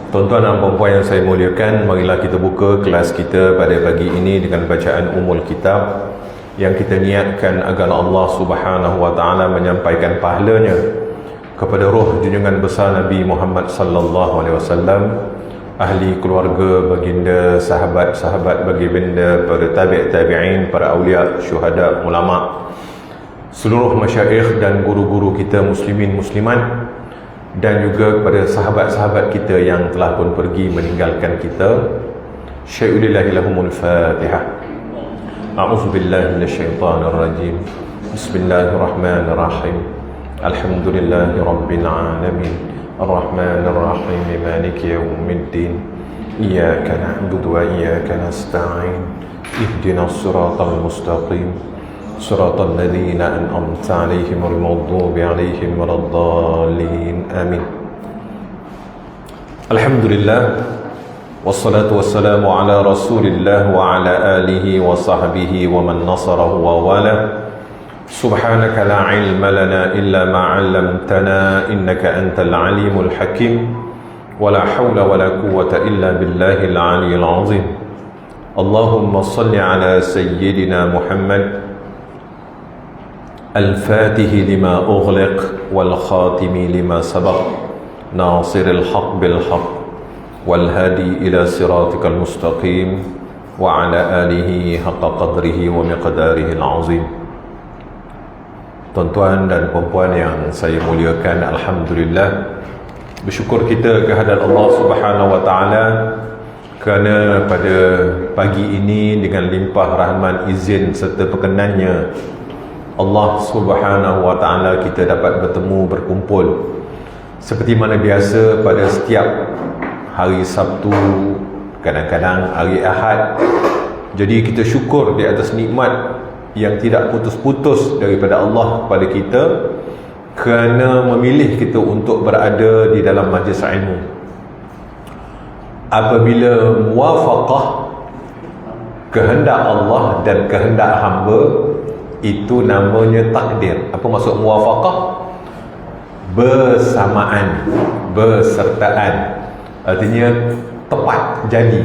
Tuan-tuan dan puan-puan yang saya muliakan, marilah kita buka kelas kita pada pagi ini dengan bacaan Ummul Kitab yang kita niatkan agar Allah Subhanahu wa taala menyampaikan pahalanya kepada roh junjungan besar Nabi Muhammad sallallahu alaihi wasallam, ahli keluarga baginda, sahabat-sahabat baginda, para tabi'in, para aulia, syuhada, ulama, seluruh masyayikh dan guru-guru kita muslimin muslimat, dan juga kepada sahabat-sahabat kita yang telah pun pergi meninggalkan kita. Syai'ulillahi lahumul Fatihah. A'udzu billahi minasyaitonir rajim. Bismillahirrahmanirrahim. Alhamdulillahi rabbil alamin. Arrahmanir rahim. Maliki yaumiddin. Iyyaka na'budu wa iyyaka nasta'in. Ihdinas siratal mustaqim. صراط الذين أنعمت عليهم المغضوب عليهم ولا الضالين آمين. الحمد لله والصلاة والسلام على رسول الله وعلى آله وصحبه ومن نصره ووالاه. سبحانك لا علم لنا إلا ما علمتنا إنك أنت العليم الحكيم ولا حول ولا قوة إلا بالله العلي العظيم. اللهم صل على سيدنا محمد الفاتح لما أغلق والخاتم لما سبق ناصر الحق بالحق والهادي إلى صراطك المستقيم وعلى آله حق قدره ومقداره العظيم. Tuan-tuan dan puan-puan yang saya muliakan, alhamdulillah, bersyukur kita kehadrat Allah Subhanahu wa taala kerana pada pagi ini dengan limpah rahmat, izin serta perkenannya Allah Subhanahu wa taala kita dapat bertemu, berkumpul seperti mana biasa pada setiap hari Sabtu, kadang-kadang hari Ahad. Jadi kita syukur di atas nikmat yang tidak putus-putus daripada Allah kepada kita kerana memilih kita untuk berada di dalam majlis ilmu. Apabila muwafaqah kehendak Allah dan kehendak hamba, itu namanya takdir. Apa maksud muwafaqah? Bersamaan, bersertaan. Artinya tepat jadi.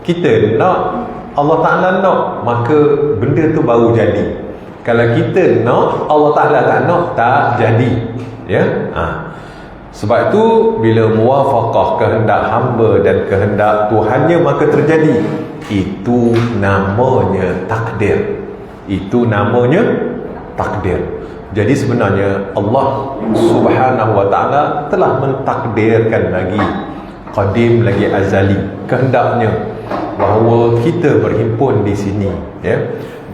Kita nak, Allah Ta'ala nak, maka benda tu baru jadi. Kalau kita nak, Allah Ta'ala tak nak, tak jadi. Ya? Sebab itu bila muwafaqah kehendak hamba dan kehendak Tuhannya maka terjadi. Itu namanya takdir. Itu namanya takdir. Jadi sebenarnya Allah Subhanahu wa taala telah mentakdirkan lagi qadim, lagi azali, kehendaknya bahawa kita berhimpun di sini, ya.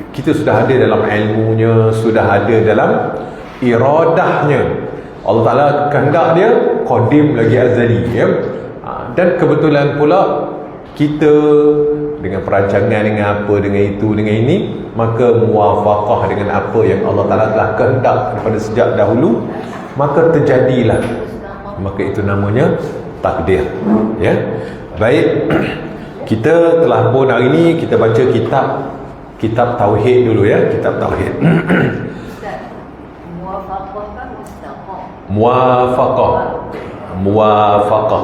Kita sudah ada dalam ilmunya, sudah ada dalam iradahnya. Allah Taala kehendak dia qadim lagi azali, ya. Dan kebetulan pula kita dengan perancangan, dengan apa, dengan itu, dengan ini, maka muwafaqah dengan apa yang Allah Ta'ala telah kehendak daripada sejak dahulu, maka terjadilah. Maka itu namanya takdir, ya. Baik, kita telah pun hari ini kita baca kitab tauhid dulu, ya. Kitab tauhid. Muwafaqah kan mustaqah. Muwafaqah.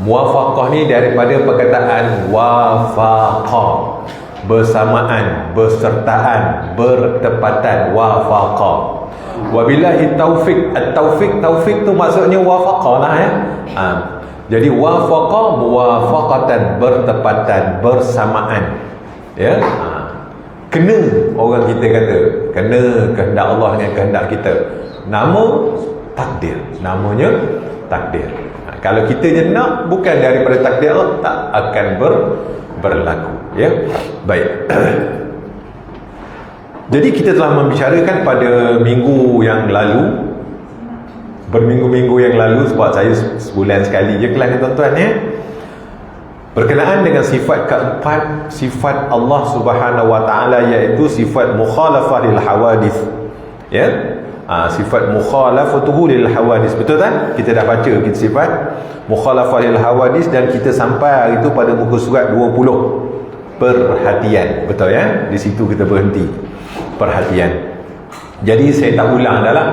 Muwafaqah ni daripada perkataan wafaqah, bersamaan, bersertaan, bertepatan, wafaqah. Wabillahi taufik. Taufik tu maksudnya wafaqah lah, ya. Jadi wafaqah, muwafaqatan, bertepatan, bersamaan, ya. Kena, orang kita kata, kena kehendak Allah dengan kehendak kita. Nama takdir, namanya takdir. Kalau kita je nak, bukan daripada takdir Allah, tak akan berlaku, ya. Baik. Jadi kita telah membicarakan pada minggu yang lalu, berminggu-minggu yang lalu, sebab saya sebulan sekali je kelas ni, tuan-tuan, ya, berkenaan dengan sifat keempat, sifat Allah Subhanahu wa taala, iaitu sifat mukhalafah lil hawadith, ya. Sifat mukhalafatuhu lil hawadis. Betul tak? Kita dah baca kita sifat mukhalafah lil hawadis dan kita sampai hari itu pada muka surat 20. Perhatian. Betul, ya? Di situ kita berhenti. Perhatian. Jadi saya tak ulang dah lah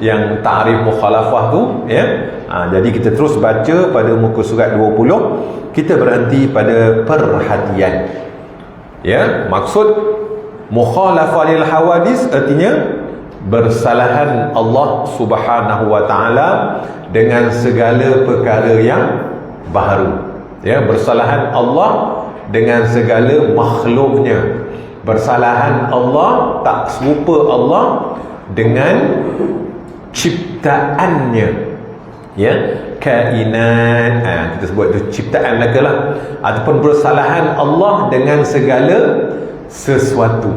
yang ta'rif mukhalafah tu, ya. Jadi kita terus baca pada muka surat 20. Kita berhenti pada perhatian. Ya, maksud mukhalafah lil hawadis artinya bersalahan Allah Subhanahu wa taala dengan segala perkara yang baharu. Ya, bersalahan Allah dengan segala makhluknya. Bersalahan Allah, tak serupa Allah dengan ciptaannya. Ya, kainat, kita sebut itu ciptaan belaka lah. Ataupun bersalahan Allah dengan segala sesuatu.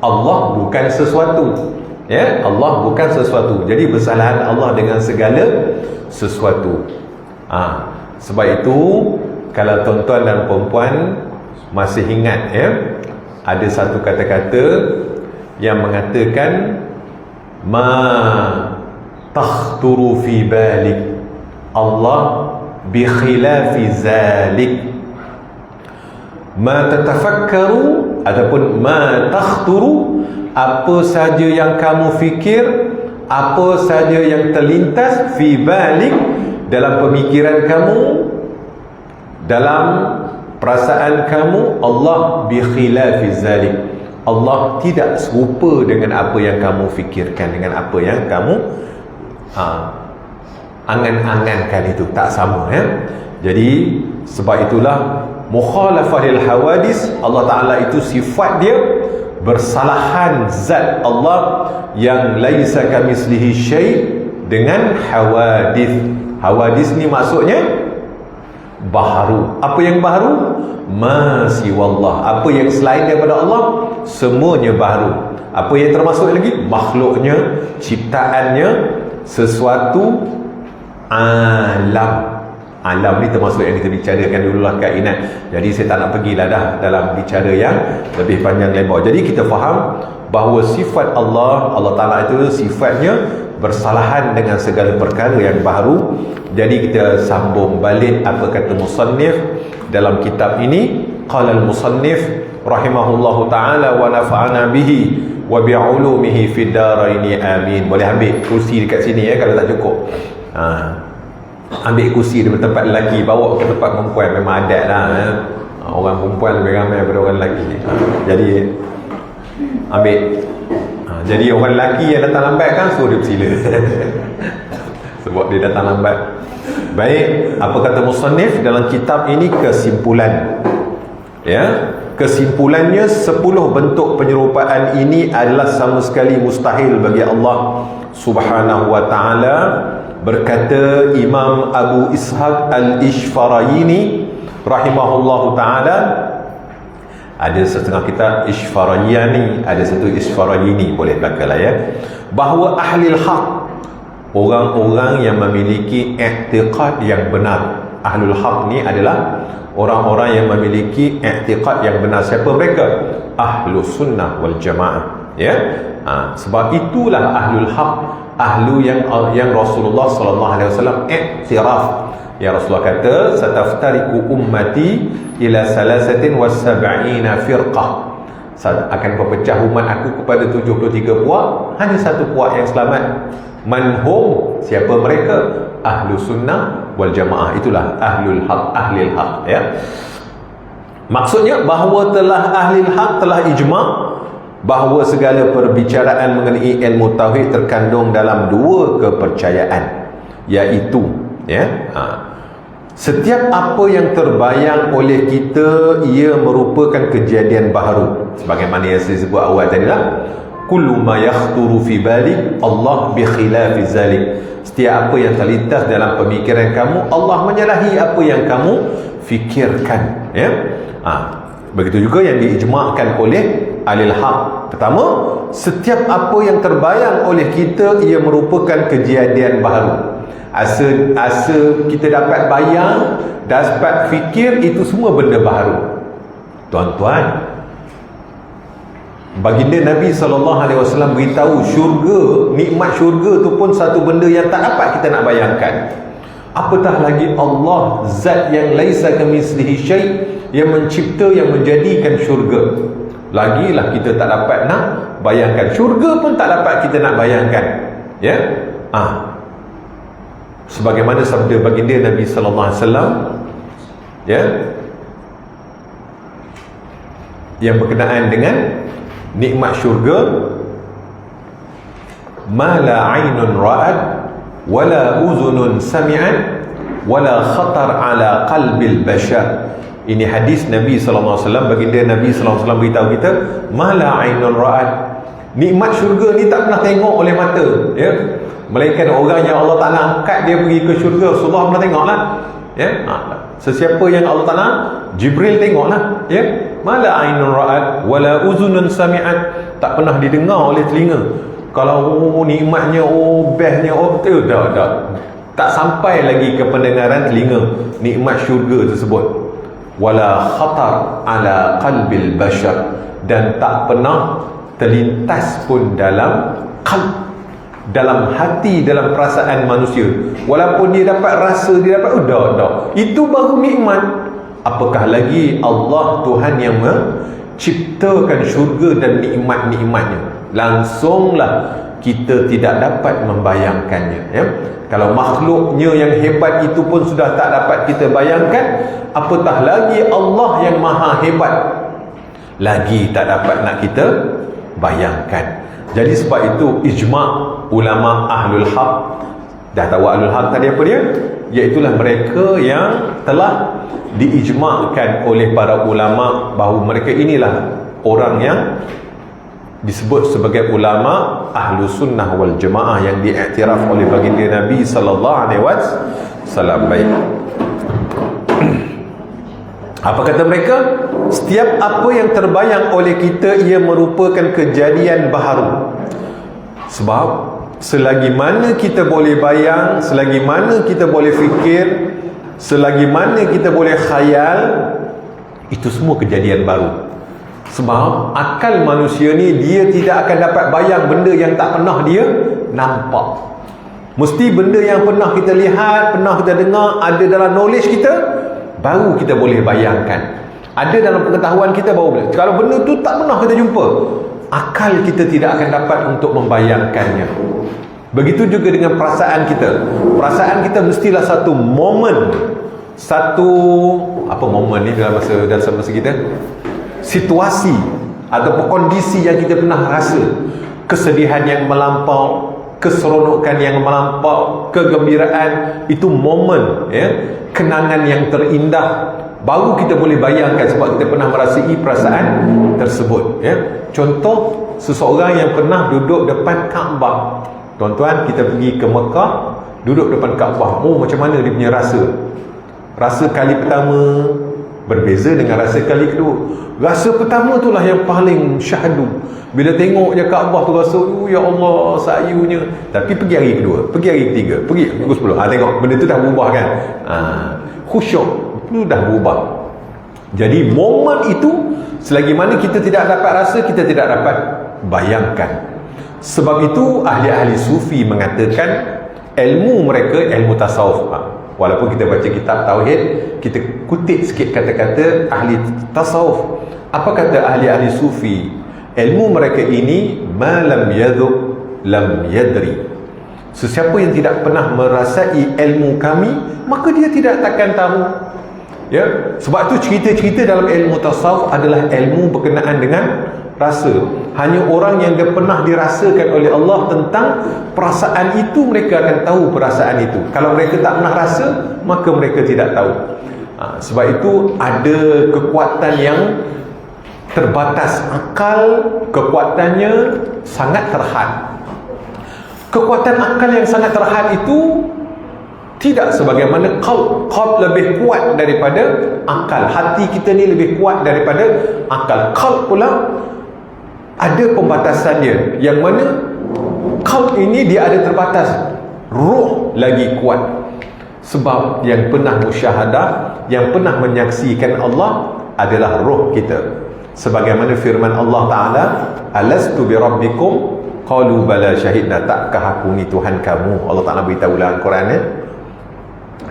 Allah bukan sesuatu. Ya, Allah bukan sesuatu. Jadi bersalahan Allah dengan segala sesuatu. Sebab itu kalau tuan-tuan dan puan-puan masih ingat, ya, ada satu kata-kata yang mengatakan ma takhturu fi balik Allah bi khilafi zalik, ma tatafakkaru ataupun ma takhturu, apa saja yang kamu fikir, apa saja yang terlintas fi balik, dalam pemikiran kamu, dalam perasaan kamu, Allah bi khilafi zalik, Allah tidak serupa dengan apa yang kamu fikirkan, dengan apa yang kamu angan-angankan, itu tak sama, ya. Jadi sebab itulah mukhalafah lil hawadis, Allah Ta'ala itu sifat dia bersalahan zat Allah yang laisa kamislihi syai' dengan hawadis. Hawadis ni maksudnya baharu. Apa yang baharu? Masiwallah. Apa yang selain daripada Allah, semuanya baharu. Apa yang termasuk lagi? Makhluknya, ciptaannya, sesuatu alam. Alam ni termasuk yang kita bicarakan dululah, kainat. Jadi saya tak nak pergilah dah dalam bicara yang lebih panjang lebar. Jadi kita faham bahawa sifat Allah Ta'ala itu sifatnya bersalahan dengan segala perkara yang baru. Jadi kita sambung balik apa kata musannif dalam kitab ini. Qala al-musannif rahimahullahu ta'ala wa nafa'ana bihi wa bi'ulumihi fid daraini amin. Boleh ambil kursi dekat sini, ya, kalau tak cukup. Ambil kursi di tempat lelaki, bawa ke tempat perempuan, memang adat lah, ya. Orang perempuan lebih ramai daripada orang lelaki. Jadi ambil. Jadi orang lelaki yang datang lambat kan suruh dia bersila. Sebab dia datang lambat. Baik, apa kata musannif dalam kitab ini? Kesimpulan, ya, kesimpulannya 10 bentuk penyerupaan ini adalah sama sekali mustahil bagi Allah Subhanahu wa ta'ala. Berkata Imam Abu Ishaq Al-Ishfarayini rahimahullahu ta'ala, ada setengah kitab Ishfarayani, ada satu Ishfarayini, boleh belakalah, ya, bahawa ahlil haq, orang-orang yang memiliki i'tiqad yang benar. Ahlul haq ni adalah orang-orang yang memiliki i'tiqad yang benar. Siapa mereka? Ahlus sunnah wal jamaah, ya. Sebab itulah ahlul haq, ahlu yang Rasulullah sallallahu alaihi wasallam iktiraf. Ya, Rasulullah kata sataftariku ummati ila 73 firqah, akan berpecah umat aku kepada 73 puak, hanya satu puak yang selamat. Manhum, siapa mereka? Ahlu sunnah wal jamaah. Itulah ahlul haq, ahlil haq, ya. Maksudnya bahawa telah ahlil haq telah ijma' bahawa segala perbicaraan mengenai ilmu tauhid terkandung dalam 2 kepercayaan, iaitu, ya, setiap apa yang terbayang oleh kita ia merupakan kejadian baharu. Sebagaimana yang saya sebut awal tadi lah, kullu ma yakhturu fi balik Allah bi khilafi zalik. Setiap apa yang terlintas dalam pemikiran kamu, Allah menyalahi apa yang kamu fikirkan, ya. Begitu juga yang diijma'kan oleh alil haq. Pertama, setiap apa yang terbayang oleh kita ia merupakan kejadian baharu. Asa kita dapat bayang, dapat fikir, itu semua benda baharu. Tuan-tuan, baginda Nabi SAW beritahu syurga, nikmat syurga tu pun satu benda yang tak dapat kita nak bayangkan. Apatah lagi Allah, zat yang laisa kamislihi syai', yang mencipta, yang menjadikan syurga. Lagilah kita tak dapat nak bayangkan. Syurga pun tak dapat kita nak bayangkan, ya. sebagaimana sabda baginda Nabi sallallahu alaihi wasallam, ya, yang berkenaan dengan nikmat syurga, ma la 'ainun ra'at wala uzunun sami'at wala khatar ala qalbil bashar. Ini hadis Nabi sallallahu alaihi wasallam, baginda Nabi sallallahu alaihi wasallam beritahu kita, ma la 'ainun ra'at, nikmat syurga ni tak pernah tengok oleh mata, ya, melainkan orang yang Allah Taala angkat dia pergi ke syurga. Rasulullah pernah tengoklah, ya. Sesiapa yang Allah Taala, Jibril tengoklah, ya. Mala ainun ra'at wala uzunun sami'at, tak pernah didengar oleh telinga. Kalau nikmatnya, bestnya, dah tak sampai lagi ke pendengaran telinga nikmat syurga tersebut. Wala khatar ala qalbil bashar, dan tak pernah terlintas pun dalam qalb, dalam hati, dalam perasaan manusia. Walaupun dia dapat rasa, dia dapat dah itu baru nikmat. Apakah lagi Allah Tuhan yang menciptakan syurga dan nikmat-nikmatnya. Langsunglah kita tidak dapat membayangkannya, ya. Kalau makhluknya yang hebat itu pun sudah tak dapat kita bayangkan, apatah lagi Allah yang maha hebat, lagi tak dapat nak kita bayangkan. Jadi sebab itu ijma' ulama ahlul haq, dah tahu ahlul haq tadi apa dia? Iaitulah mereka yang telah diijma'kan oleh para ulama bahawa mereka inilah orang yang disebut sebagai ulama ahlu sunnah wal jamaah, yang diiktiraf oleh baginda Nabi sallallahu alaihi wasallam. Baik, apa kata mereka? Setiap apa yang terbayang oleh kita ia merupakan kejadian baharu. Sebab selagi mana kita boleh bayang, selagi mana kita boleh fikir, selagi mana kita boleh khayal, itu semua kejadian baru. Sebab akal manusia ni, dia tidak akan dapat bayang benda yang tak pernah dia nampak. Mesti benda yang pernah kita lihat, pernah kita dengar, ada dalam knowledge kita, baru kita boleh bayangkan. Ada dalam pengetahuan kita baru boleh. Kalau benda tu tak pernah kita jumpa, akal kita tidak akan dapat untuk membayangkannya. Begitu juga dengan perasaan kita. Perasaan kita mestilah satu momen, satu apa momen ni dalam masa kita, situasi ataupun kondisi yang kita pernah rasa, kesedihan yang melampau, keseronokan yang melampau, kegembiraan, itu momen, ya, kenangan yang terindah, baru kita boleh bayangkan sebab kita pernah merasai perasaan tersebut, ya. Contoh, seseorang yang pernah duduk depan Kaabah. Tuan-tuan, kita pergi ke Mekah, duduk depan Kaabah, macam mana dia punya rasa? Rasa kali pertama berbeza dengan rasa kali kedua. Rasa pertama itulah yang paling syahdu. Bila tengok je Kaabah tu rasa, ya Allah, sayunya. Tapi pergi hari kedua, pergi hari ketiga, pergi minggu 10, tengok benda tu dah berubah kan. Khusyuk itu dah berubah. Jadi momen itu, selagi mana kita tidak dapat rasa, kita tidak dapat bayangkan. Sebab itu ahli-ahli sufi mengatakan ilmu mereka, ilmu tasawuf. Walaupun kita baca kitab tauhid, kita kutip sikit kata-kata ahli tasawuf. Apa kata ahli-ahli sufi? Ilmu mereka ini, ma lam yadhuq lam yadri. Sesiapa yang tidak pernah merasai ilmu kami, maka dia tidak takkan tahu. Ya, sebab tu cerita-cerita dalam ilmu tasawuf adalah ilmu berkenaan dengan rasa. Hanya orang yang dia pernah dirasakan oleh Allah tentang perasaan itu, mereka akan tahu perasaan itu. Kalau mereka tak pernah rasa, maka mereka tidak tahu. Sebab itu ada kekuatan yang terbatas. Akal, kekuatannya sangat terhad. Kekuatan akal yang sangat terhad itu tidak sebagaimana qalb lebih kuat daripada akal. Hati kita ni lebih kuat daripada akal. Qalb pula ada pembatasannya, yang mana qalb ini dia ada terbatas. Ruh lagi kuat. Sebab yang pernah musyahadah, yang pernah menyaksikan Allah adalah ruh kita. Sebagaimana firman Allah Ta'ala, alastu bi rabbikum qalu bala syahidna, takkah aku ni Tuhan kamu? Allah Ta'ala beritahu dalam Quran, ya?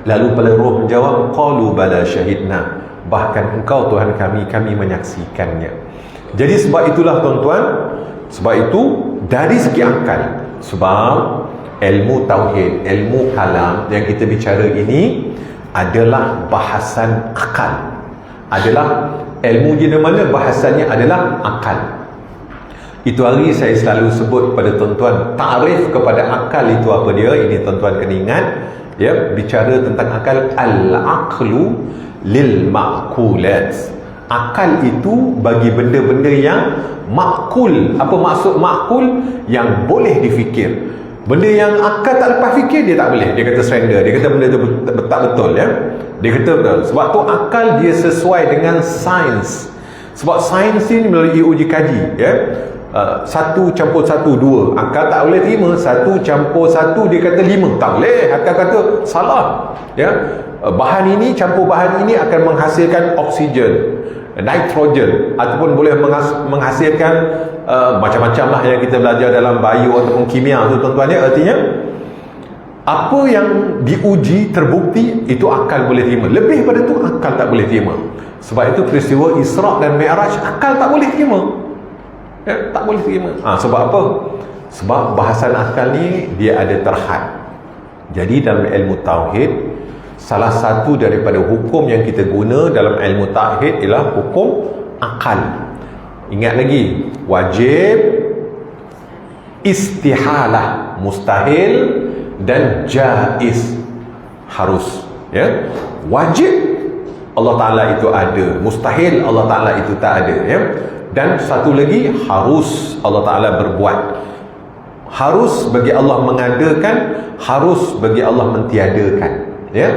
Lalu pada roh menjawab, qalu bala syahidna, bahkan engkau Tuhan kami, kami menyaksikannya. Jadi sebab itulah tuan-tuan, sebab itu dari segi akal, sebab ilmu tauhid, ilmu kalam yang kita bicara ini adalah bahasan akal. Adalah ilmu di mana bahasannya adalah akal. Itu hari saya selalu sebut pada tuan-tuan, ta'rif kepada akal itu apa dia. Ini tuan-tuan kena ingat, ya, bicara tentang akal. Al-aqlu lil ma'kulat. Akal itu bagi benda-benda yang makul. Apa maksud makul? Yang boleh difikir. Benda yang akal tak lepas fikir, dia tak boleh. Dia kata surrender. Dia kata benda tu tak betul, ya. Dia kata betul. Sebab tu akal dia sesuai dengan sains. Sebab sains ni melalui uji kaji, ya. 1 campur 1 2. Akal tak boleh terima. 1 campur 1 dia kata 5. Tak boleh. Akal kata salah, ya. Bahan ini campur bahan ini akan menghasilkan oksigen, nitrogen, ataupun boleh menghasilkan macam-macam lah yang kita belajar dalam bio ataupun kimia tu tuan-tuan, ya. Artinya apa yang diuji terbukti itu akal boleh terima. Lebih pada tu akal tak boleh terima. Sebab itu peristiwa Isra' dan Mi'raj akal tak boleh terima, ya, tak boleh terima. Sebab apa? Sebab bahasan akal ni dia ada terhad. Jadi dalam ilmu tauhid, salah satu daripada hukum yang kita guna dalam ilmu tauhid ialah hukum akal. Ingat lagi, wajib, istihalah, mustahil, dan jaiz, harus, ya. Wajib Allah Ta'ala itu ada, mustahil Allah Ta'ala itu tak ada, ya. Dan satu lagi, harus Allah Ta'ala berbuat. Harus bagi Allah mengadakan, harus bagi Allah mentiadakan, ya.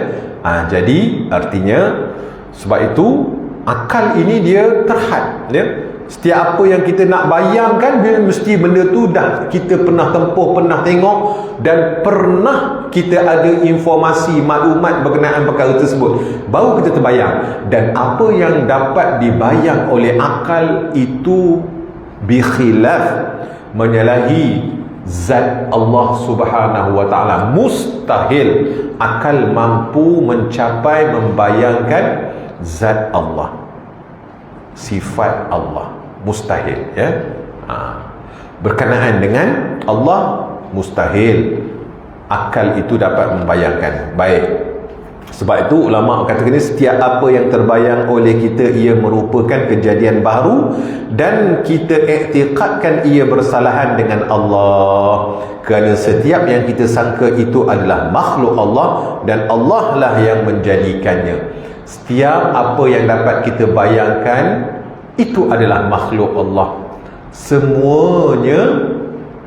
Jadi artinya, sebab itu akal ini dia terhad, ya. Setiap apa yang kita nak bayangkan, dia mesti benda tu dah kita pernah tempuh, pernah tengok, dan pernah kita ada informasi, maklumat berkenaan perkara tersebut, baru kita terbayang. Dan apa yang dapat dibayang oleh akal itu bikhilaf, menyalahi zat Allah Subhanahu wa ta'ala. Mustahil akal mampu mencapai membayangkan zat Allah, sifat Allah. Mustahil, ya. Berkenaan dengan Allah, mustahil akal itu dapat membayangkan. Baik. Sebab itu ulama kata ini, setiap apa yang terbayang oleh kita ia merupakan kejadian baru dan kita iktikadkan ia bersalahan dengan Allah. Kerana setiap yang kita sangka itu adalah makhluk Allah dan Allah lah yang menjadikannya. Setiap apa yang dapat kita bayangkan itu adalah makhluk Allah. Semuanya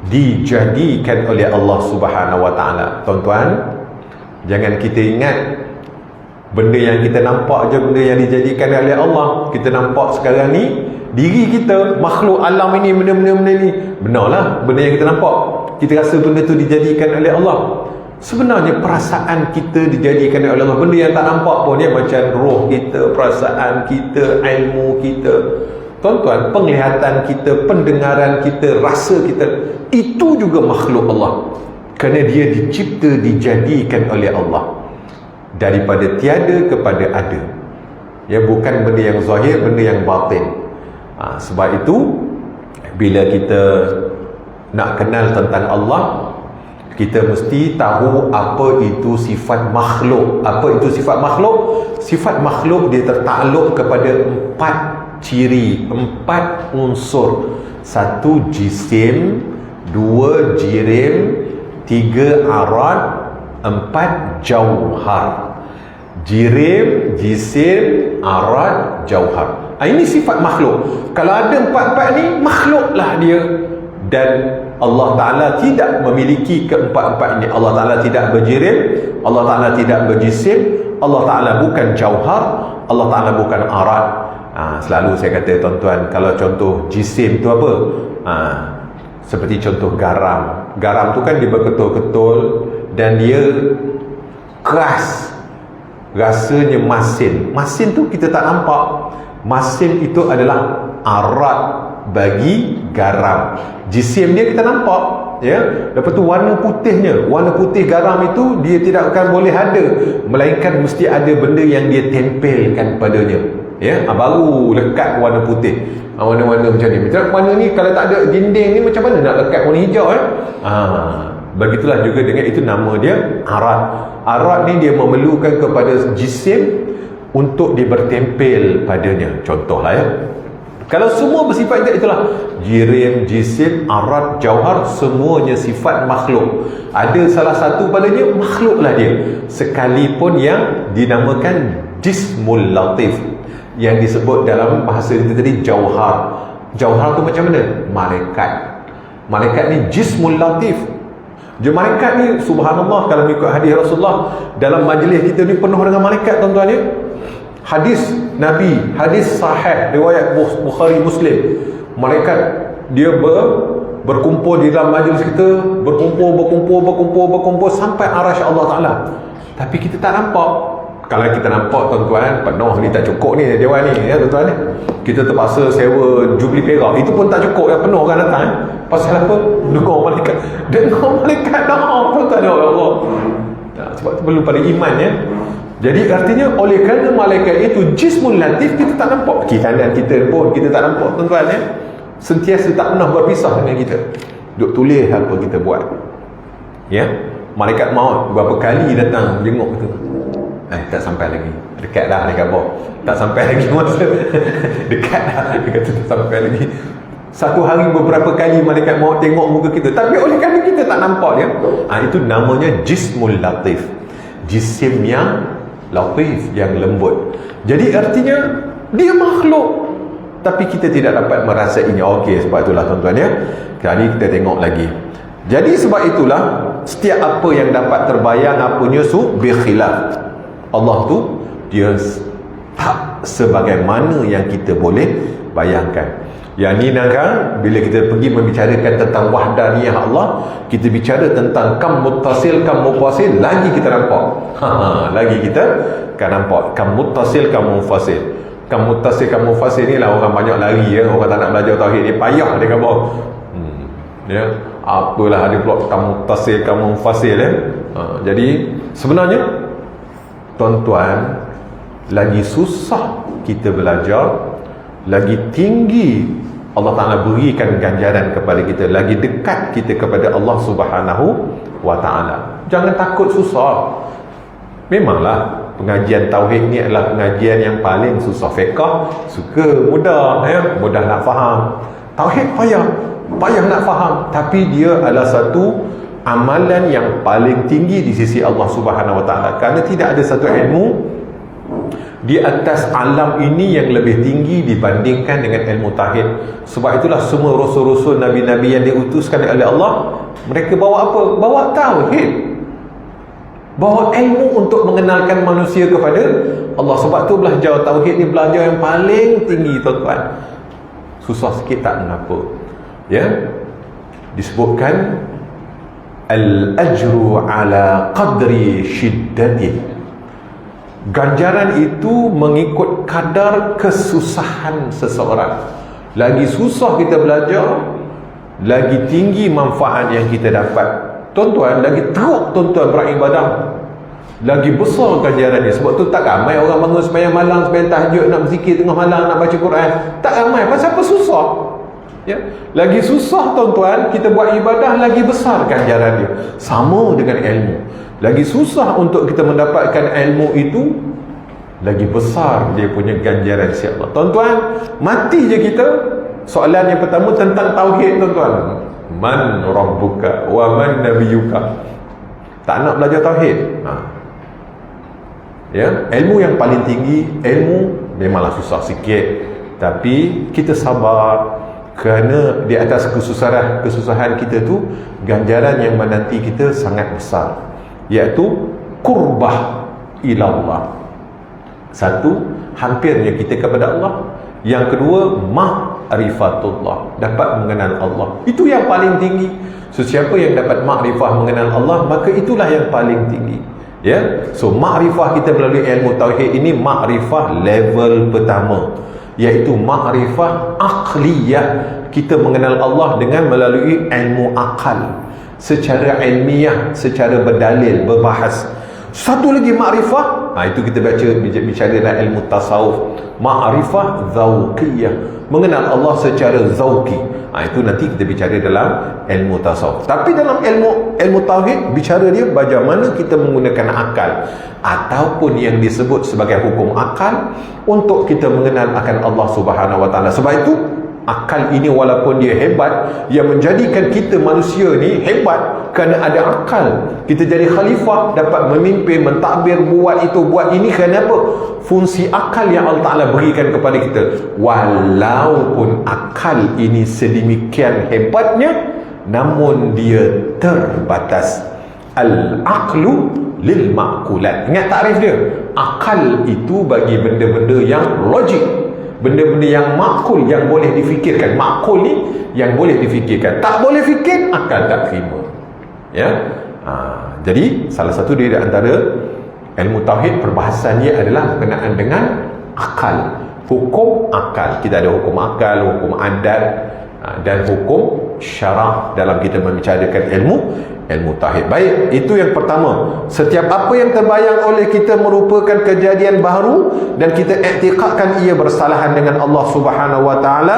dijadikan oleh Allah Subhanahu wa ta'ala. Tuan-tuan, jangan kita ingat benda yang kita nampak je benda yang dijadikan oleh Allah. Kita nampak sekarang ni diri kita, makhluk alam ini, benda-benda ni, benarlah benda yang kita nampak. Kita rasa benda tu dijadikan oleh Allah. Sebenarnya perasaan kita dijadikan oleh Allah. Benda yang tak nampak pun, ya, macam roh kita, perasaan kita, ilmu kita, tuan-tuan, penglihatan kita, pendengaran kita, rasa kita, itu juga makhluk Allah. Kerana dia dicipta, dijadikan oleh Allah. Daripada tiada kepada ada, ya, bukan benda yang zahir, benda yang batin. Sebab itu bila kita nak kenal tentang Allah, kita mesti tahu apa itu sifat makhluk. Apa itu sifat makhluk? Sifat makhluk dia tertakluk kepada 4 ciri, 4 unsur. 1 jisim, 2 jirim, 3 arad, 4 jauhar. Jirim, jisim, arad, jauhar. Ini sifat makhluk. Kalau ada 4-4 ni, makhluklah dia. Dan Allah Ta'ala tidak memiliki ke-4-4 ini. Allah Ta'ala tidak berjirim, Allah Ta'ala tidak berjisim, Allah Ta'ala bukan jauhar, Allah Ta'ala bukan arad. Selalu saya kata tuan-tuan, kalau contoh jisim tu apa? Seperti contoh garam. Garam tu kan dia berketul-ketul dan dia keras, rasanya masin. Masin tu kita tak nampak. Masin itu adalah arad bagi garam. Jisim dia kita nampak, ya. Lepas tu warna putihnya, warna putih garam itu dia tidak akan boleh ada, melainkan mesti ada benda yang dia tempelkan padanya, ya. Baru lekat warna putih. Warna-warna macam ni. Macam warna ni kalau tak ada dinding ni, macam mana nak lekat warna hijau, Begitulah juga dengan itu, nama dia arad. Arad ni dia memerlukan kepada jisim untuk dia bertempel padanya. Contohlah ya, kalau semua bersifat itulah jirim, jisim, arad, jauhar, semuanya sifat makhluk. Ada salah satu padanya makhluklah dia, sekalipun yang dinamakan jismul latif, yang disebut dalam bahasa kita tadi jauhar. Jauhar tu macam mana? Malaikat. Malaikat ni jismul latif. Malaikat ni subhanallah, kalau mengikut hadis Rasulullah, dalam majlis kita ni penuh dengan malaikat tuan-tuan ya. Hadis Nabi, hadis sahih riwayat Bukhari Muslim, malaikat dia berkumpul di dalam majlis kita, berkumpul sampai arasy Allah Taala. Tapi kita tak nampak. Kalau kita nampak tuan-tuan, penuh ni, tak cukup ni dewan ni ya tuan-tuan ni. Kita terpaksa sewa Jubilee Perak, itu pun tak cukup ya, penuh kan datang. Pasal apa? Dengar malaikat dah tuan-tuan ya Allah. Sebab tu perlu pada iman ya. Jadi artinya oleh kerana malaikat itu jismul latif, kita tak nampak. Kiri kanan kita pun kita tak nampak tuan-tuan ya. Sentiasa tak pernah berpisah dengan kita. Duk tulis apa kita buat. Ya. Malaikat maut berapa kali datang jenguk kita. Tak sampai lagi. Dekat dah dia kata. Tak sampai lagi masa. Dekat dah. Dia kata tak sampai lagi. Satu hari beberapa kali malaikat maut tengok muka kita. Tapi oleh kerana kita tak nampak dia. Itu namanya jismul latif. Jisim yang latif, yang lembut. Jadi artinya dia makhluk, tapi kita tidak dapat merasainya. Okey, sebab itulah tuan-tuan ya. Kali kita tengok lagi. Jadi sebab itulah setiap apa yang dapat terbayang apanya bi khilaf. Allah tu dia tak sebagaimana yang kita boleh bayangkan. Yang ni kan bila kita pergi membicarakan tentang wahdaniyah Allah, kita bicara tentang kam muttasil, kam mufasil, lagi kita nampak. Lagi kita kan nampak kam muttasil, kam mufasil. Kam muttasil, kam mufasil ni lah orang banyak lari ya, orang tak nak belajar tauhid ni payah dia kata. Ya, apalah ada pula kam muttasil, kam mufasil ya. Jadi sebenarnya tuan-tuan, lagi susah kita belajar, lagi tinggi Allah Ta'ala berikan ganjaran kepada kita, lagi dekat kita kepada Allah Subhanahu wa Ta'ala. Jangan takut susah. Memanglah pengajian tauhid ni adalah pengajian yang paling susah. Fiqh suka mudah ya, mudah nak faham. Tauhid payah nak faham, tapi dia adalah satu amalan yang paling tinggi di sisi Allah Subhanahu wa Ta'ala. Kerana tidak ada satu ilmu di atas alam ini yang lebih tinggi dibandingkan dengan ilmu tauhid. Sebab itulah semua rasul-rasul, nabi-nabi yang diutuskan oleh Allah, mereka bawa apa? Bawa tauhid, bawa ilmu untuk mengenalkan manusia kepada Allah. Sebab tu belajar tauhid ni belajar yang paling tinggi tuan-tuan. Susah sikit tak mengapa ya. Disebutkan al-ajru ala qadri shiddatih. Ganjaran itu mengikut kadar kesusahan seseorang. Lagi susah kita belajar, lagi tinggi manfaat yang kita dapat. Tuan-tuan, lagi teruk tuan-tuan beribadah, lagi besar ganjarannya. Sebab tu tak ramai orang bangun sembahyang malam, sembahyang tahajud, nak berzikir tengah malam, nak baca Quran. Tak ramai. Pasal apa? Susah. Ya, lagi susah tuan-tuan kita buat ibadah, lagi besar ganjaran dia. Sama dengan ilmu. Lagi susah untuk kita mendapatkan ilmu itu, lagi besar dia punya ganjaran si Allah. Tuan-tuan, mati je kita. Soalan yang pertama tentang tauhid tuan-tuan. Man rabbuka wa man nabiyuka. Tak nak belajar tauhid. Ya, ilmu yang paling tinggi, ilmu memanglah susah sikit, tapi kita sabar. Kerana di atas kesusahan kita tu, ganjaran yang menanti kita sangat besar, iaitu qurbah ilallah. Satu, hampirnya kita kepada Allah. Yang kedua, ma'rifatullah, dapat mengenal Allah. Itu yang paling tinggi. So siapa yang dapat ma'rifah mengenal Allah, maka itulah yang paling tinggi. Ya, so ma'rifah kita melalui ilmu tauhid ini ma'rifah level pertama, iaitu ma'rifah aqliyah. Kita mengenal Allah dengan melalui ilmu akal, secara ilmiah, secara berdalil, berbahas. Satu lagi ma'rifah. Itu kita bicara dalam ilmu tasawuf. Ma'rifah zauqiyah, mengenal Allah secara zauqi. Itu nanti kita bicara dalam ilmu tasawuf. Tapi dalam ilmu tauhid, bicara dia bagaimana kita menggunakan akal ataupun yang disebut sebagai hukum akal untuk kita mengenal akan Allah Subhanahu Wa Taala. Sebab itu akal ini walaupun dia hebat, yang menjadikan kita manusia ni hebat kerana ada akal. Kita jadi khalifah, dapat memimpin, mentadbir, buat itu, buat ini. Kerana apa? Fungsi akal yang Allah Ta'ala berikan kepada kita. Walaupun akal ini sedemikian hebatnya, namun dia terbatas. Al-aqlu lil ma'kulat. Ingat takrif dia. Akal itu bagi benda-benda yang logik, benda-benda yang makul, yang boleh difikirkan. Makul ni yang boleh difikirkan. Tak boleh fikir, akal tak terima. Ya. Jadi salah satu di antara ilmu tauhid perbahasannya adalah berkenaan dengan akal, hukum akal. Kita ada hukum akal, hukum adat, dan hukum syarak dalam kita membicarakan ilmu tauhid. Baik, itu yang pertama. Setiap apa yang terbayang oleh kita merupakan kejadian baru dan kita iktikadkan ia bersalahan dengan Allah Subhanahu Wa Taala,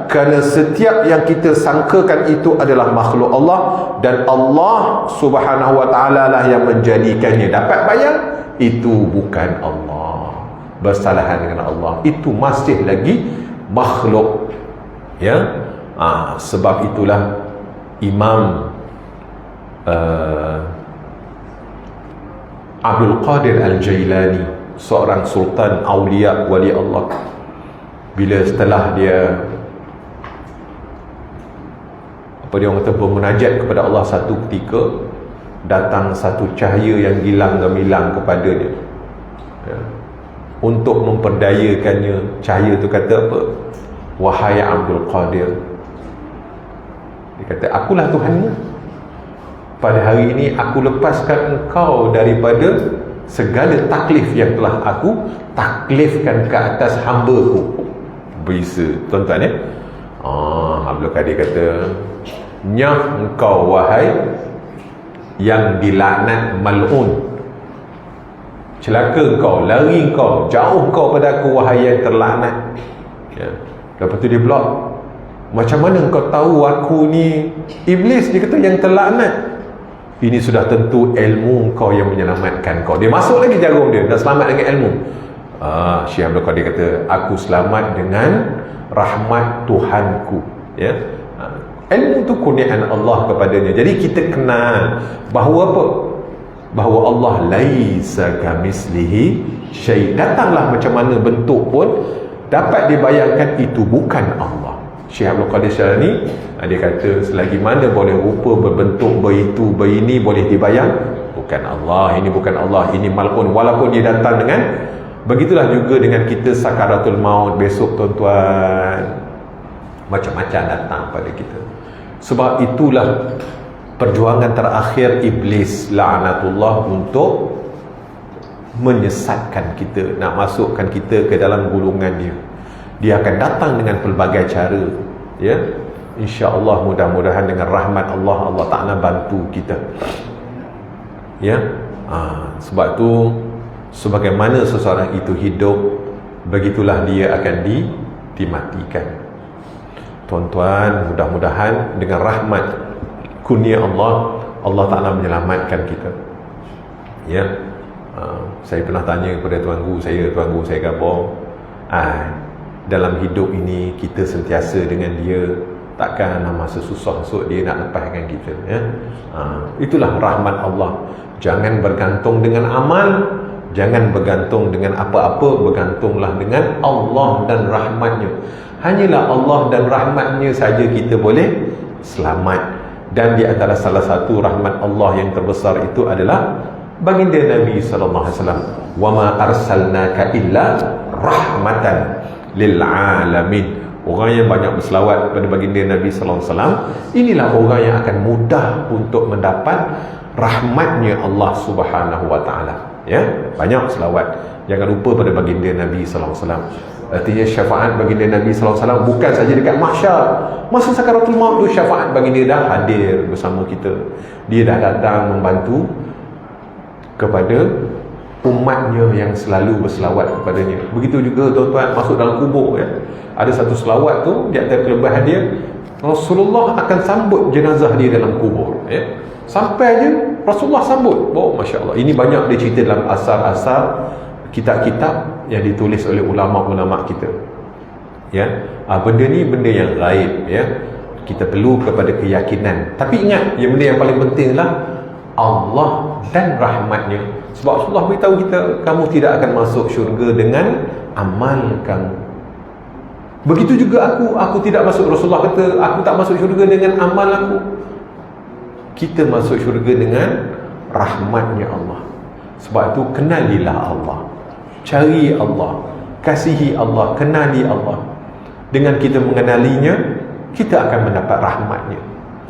kerana setiap yang kita sangkakan itu adalah makhluk Allah, dan Allah Subhanahu Wa Taala lah yang menjadikannya. Dapat bayang, itu bukan Allah, bersalahan dengan Allah, itu masih lagi makhluk. Ya. Sebab itulah Imam Abdul Qadir Al-Jailani, seorang sultan awliya wali Allah, bila setelah dia orang kata bermunajat kepada Allah, satu ketika datang satu cahaya yang gilang gemilang kepadanya, ya, untuk memperdayakannya. Cahaya itu kata apa? Wahai Abdul Qadir, dia kata, akulah Tuhanmu. Pada hari ini aku lepaskan engkau daripada segala taklif yang telah aku taklifkan ke atas hamba-Ku. Bisa, tuan-tuan ya. Abdul Qadir kata, nyah engkau wahai yang dilaknat, mal'un, celaka engkau, lari engkau, jauh engkau pada aku wahai yang terlaknat. Ya. Lepas tu dia blok, macam mana engkau tahu aku ni iblis? Dia kata yang terlaknat. Ini sudah tentu ilmu kau yang menyelamatkan kau. Dia masuk lagi jarum dia, dah selamat dengan ilmu. Syekh Abdul Qadir kata, aku selamat dengan rahmat Tuhanku. Ya. Ilmu tu kurniaan Allah kepadanya. Jadi kita kenal bahawa apa? Bahawa Allah laisa kamislihi syai'. Datanglah macam mana bentuk pun, dapat dibayangkan itu bukan Allah. Syekh Abdul Qadir Syarani, dia kata, selagi mana boleh rupa, berbentuk, beritu, berini, boleh dibayang, bukan Allah. Ini bukan Allah, ini mal'un. Walaupun dia datang dengan, begitulah juga dengan kita sakaratul maut besok, tuan-tuan, macam-macam datang pada kita. Sebab itulah perjuangan terakhir iblis la'natullah untuk menyesatkan kita, nak masukkan kita ke dalam gulungan dia. Dia akan datang dengan pelbagai cara, ya. InsyaAllah, mudah-mudahan dengan rahmat Allah, Allah Ta'ala bantu kita, ya. Sebab tu, sebagaimana seseorang itu hidup, begitulah dia akan dimatikan. Tuan-tuan, mudah-mudahan dengan rahmat kurnia Allah, Allah Ta'ala menyelamatkan kita, ya. Saya pernah tanya kepada tuan guru saya Gabor, dalam hidup ini kita sentiasa dengan dia, takkan masa susah esok dia nak lepaskan kita, ya. Itulah rahmat Allah. Jangan bergantung dengan amal, jangan bergantung dengan apa-apa, bergantunglah dengan Allah dan rahmatnya. Hanyalah Allah dan rahmatnya saja kita boleh selamat. Dan di antara salah satu rahmat Allah yang terbesar itu adalah baginda Nabi sallallahu alaihi wasallam, wa ma arsalnaka illa rahmatan lil alamin. Orang yang banyak berselawat pada baginda Nabi sallallahu alaihi wasallam, inilah orang yang akan mudah untuk mendapat rahmatnya Allah Subhanahu wa taala, ya. Banyak selawat, jangan lupa pada baginda Nabi sallallahu alaihi wasallam. Artinya syafaat baginda Nabi sallallahu alaihi wasallam bukan saja dekat mahsyar. Masa sakaratul maut tu syafaat baginda dah hadir bersama kita. Dia dah datang membantu kepada umatnya yang selalu berselawat kepadanya. Begitu juga tuan-tuan masuk dalam kubur ya. Ada satu selawat tu di antara kelebihan dia, Rasulullah akan sambut jenazah dia dalam kubur ya. Sampai je Rasulullah sambut. Oh masya-Allah. Ini banyak dicerita dalam asar-asar kitab-kitab yang ditulis oleh ulama-ulama kita. Ya. Benda ni benda yang gaib ya. Kita perlu kepada keyakinan. Tapi ingat, yang benda yang paling penting adalah Allah dan rahmatnya. Sebab Rasulullah beritahu kita, kamu tidak akan masuk syurga dengan amal kamu. Begitu juga aku tidak masuk. Rasulullah kata, aku tak masuk syurga dengan amal aku. Kita masuk syurga dengan rahmatnya Allah. Sebab itu kenalilah Allah, cari Allah, kasihi Allah, kenali Allah. Dengan kita mengenalinya, kita akan mendapat rahmatnya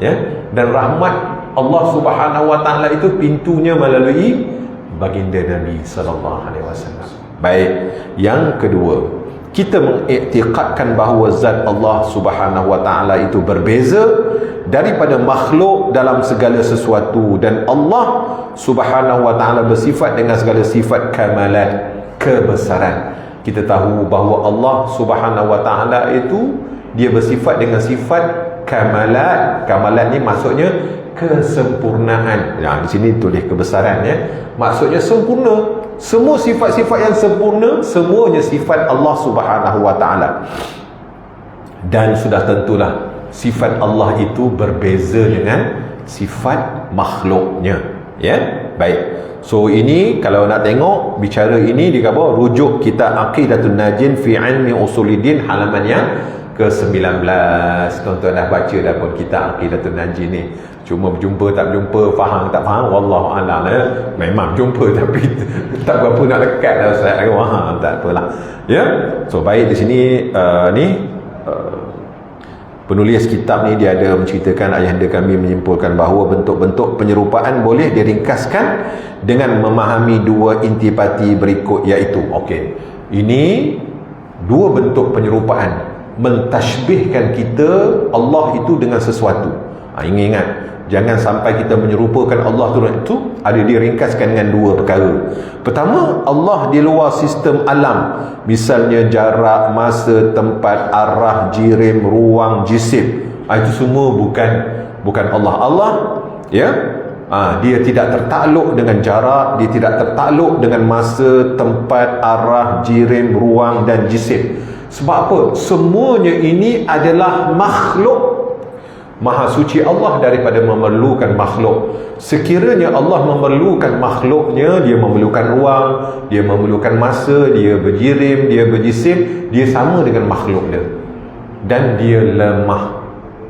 ya. Dan rahmat Allah Subhanahu wa taala itu pintunya melalui baginda Nabi sallallahu alaihi wasallam. Baik, yang kedua, kita mengiktikadkan bahawa zat Allah Subhanahu wa taala itu berbeza daripada makhluk dalam segala sesuatu, dan Allah Subhanahu wa taala bersifat dengan segala sifat kamalat, kebesaran. Kita tahu bahawa Allah Subhanahu wa taala itu dia bersifat dengan sifat kamalat. Kamalat ni maksudnya kesempurnaan. Di sini tulis kebesaran ya. Maksudnya sempurna. Semua sifat-sifat yang sempurna, semuanya sifat Allah Subhanahu wa taala. Dan sudah tentulah sifat Allah itu berbeza dengan sifat makhluknya ya. Baik. So ini kalau nak tengok bicara ini di apa, rujuk kitab Aqidatun Najin fi Ilmi Usuluddin halaman yang ke-19. Tuan-tuan dah baca dah pun kitab Aqidatun Najin ni. Cuma berjumpa tak berjumpa, faham tak faham, wallahu a'lam ya. Memang jumpa tapi tak berapa nak dekat dah Ustaz. Tak apalah. Ya. So baik, di sini penulis kitab ni dia ada menceritakan, ayahanda kami menyimpulkan bahawa bentuk-bentuk penyerupaan boleh diringkaskan dengan memahami dua intipati berikut, iaitu okey, ini dua bentuk penyerupaan. Mentashbihkan kita Allah itu dengan sesuatu. Ingat, jangan sampai kita menyerupakan Allah itu ada diringkaskan dengan dua perkara. Pertama, Allah di luar sistem alam, misalnya jarak, masa, tempat, arah, jirim, ruang, jisim. Itu semua bukan Allah. Allah ya, dia tidak tertakluk dengan jarak, dia tidak tertakluk dengan masa, tempat, arah, jirim, ruang dan jisim. Sebab apa? Semuanya ini adalah makhluk. Maha suci Allah daripada memerlukan makhluk. Sekiranya Allah memerlukan makhluknya, dia memerlukan ruang, dia memerlukan masa, dia berjirim, dia berjisim, dia sama dengan makhluk dia. Dan dia lemah.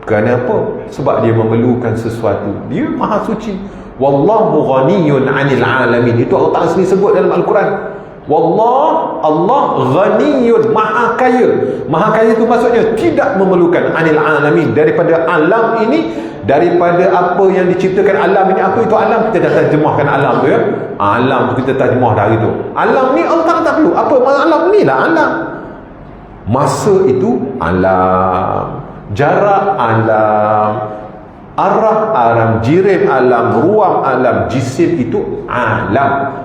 Kerana apa? Sebab dia memerlukan sesuatu. Dia maha suci. Wallahu ghaniyun 'anil 'alamin. Itu Allah Ta'ala sendiri sebut dalam Al-Quran. Allah ghaniyun, maha kaya. Maha kaya itu maksudnya tidak memerlukan 'anil 'alamin, daripada alam ini, daripada apa yang diciptakan alam ini. Apa itu alam? Kita dah terjemahkan alam tu ya. Alam tu kita terjemah dari tu. Alam ni Allah tak perlu. Apa alam ni lah alam. Masa itu alam, jarak alam, arah alam, jirim alam, ruang alam, jisim itu alam.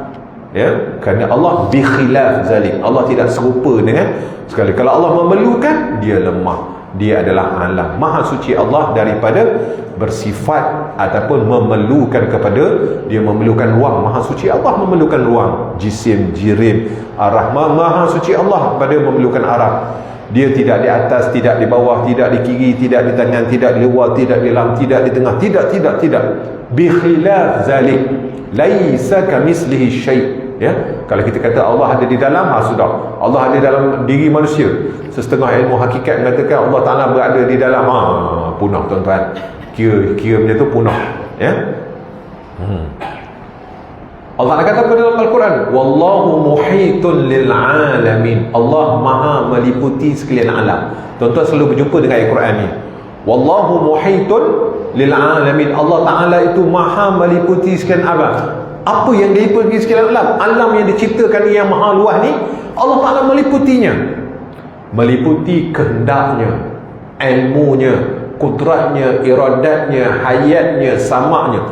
Ya, kerana Allah bi khilaf zalik. Allah tidak serupa dengan sekali. Kalau Allah memerlukan, dia lemah. Dia adalah alam. Maha suci Allah daripada bersifat ataupun memerlukan kepada, dia memerlukan ruang. Maha suci Allah memerlukan ruang, jisim, jirim, arah. Maha suci Allah pada memerlukan arah. Dia tidak di atas, tidak di bawah, tidak di kiri, tidak di tangan, tidak di luar, tidak di dalam, tidak di tengah, tidak. Bi khilaf zalik. Laisa kamislihi syai'. Ya, kalau kita kata Allah ada di dalam, sudah. Allah ada dalam diri manusia. Setengah ilmu hakikat mengatakan Allah Ta'ala berada di dalam. Punah tuan-tuan. Kira benda tu punah. Ya. Allah Ta'ala kata pada dalam Al-Quran, wallahu muhitun lil alamin. Allah maha meliputi sekalian alam. Tuan-tuan selalu berjumpa dengan Al-Quran ni. Wallahu muhitun lil alamin. Allah Ta'ala itu maha meliputi sekalian alam. Apa yang diliputi sekalian alam? Alam yang diciptakan yang maha luas ni, Allah Ta'ala meliputinya. Meliputi kehendaknya, ilmunya, kudratnya, iradatnya, hayatnya, samaknya.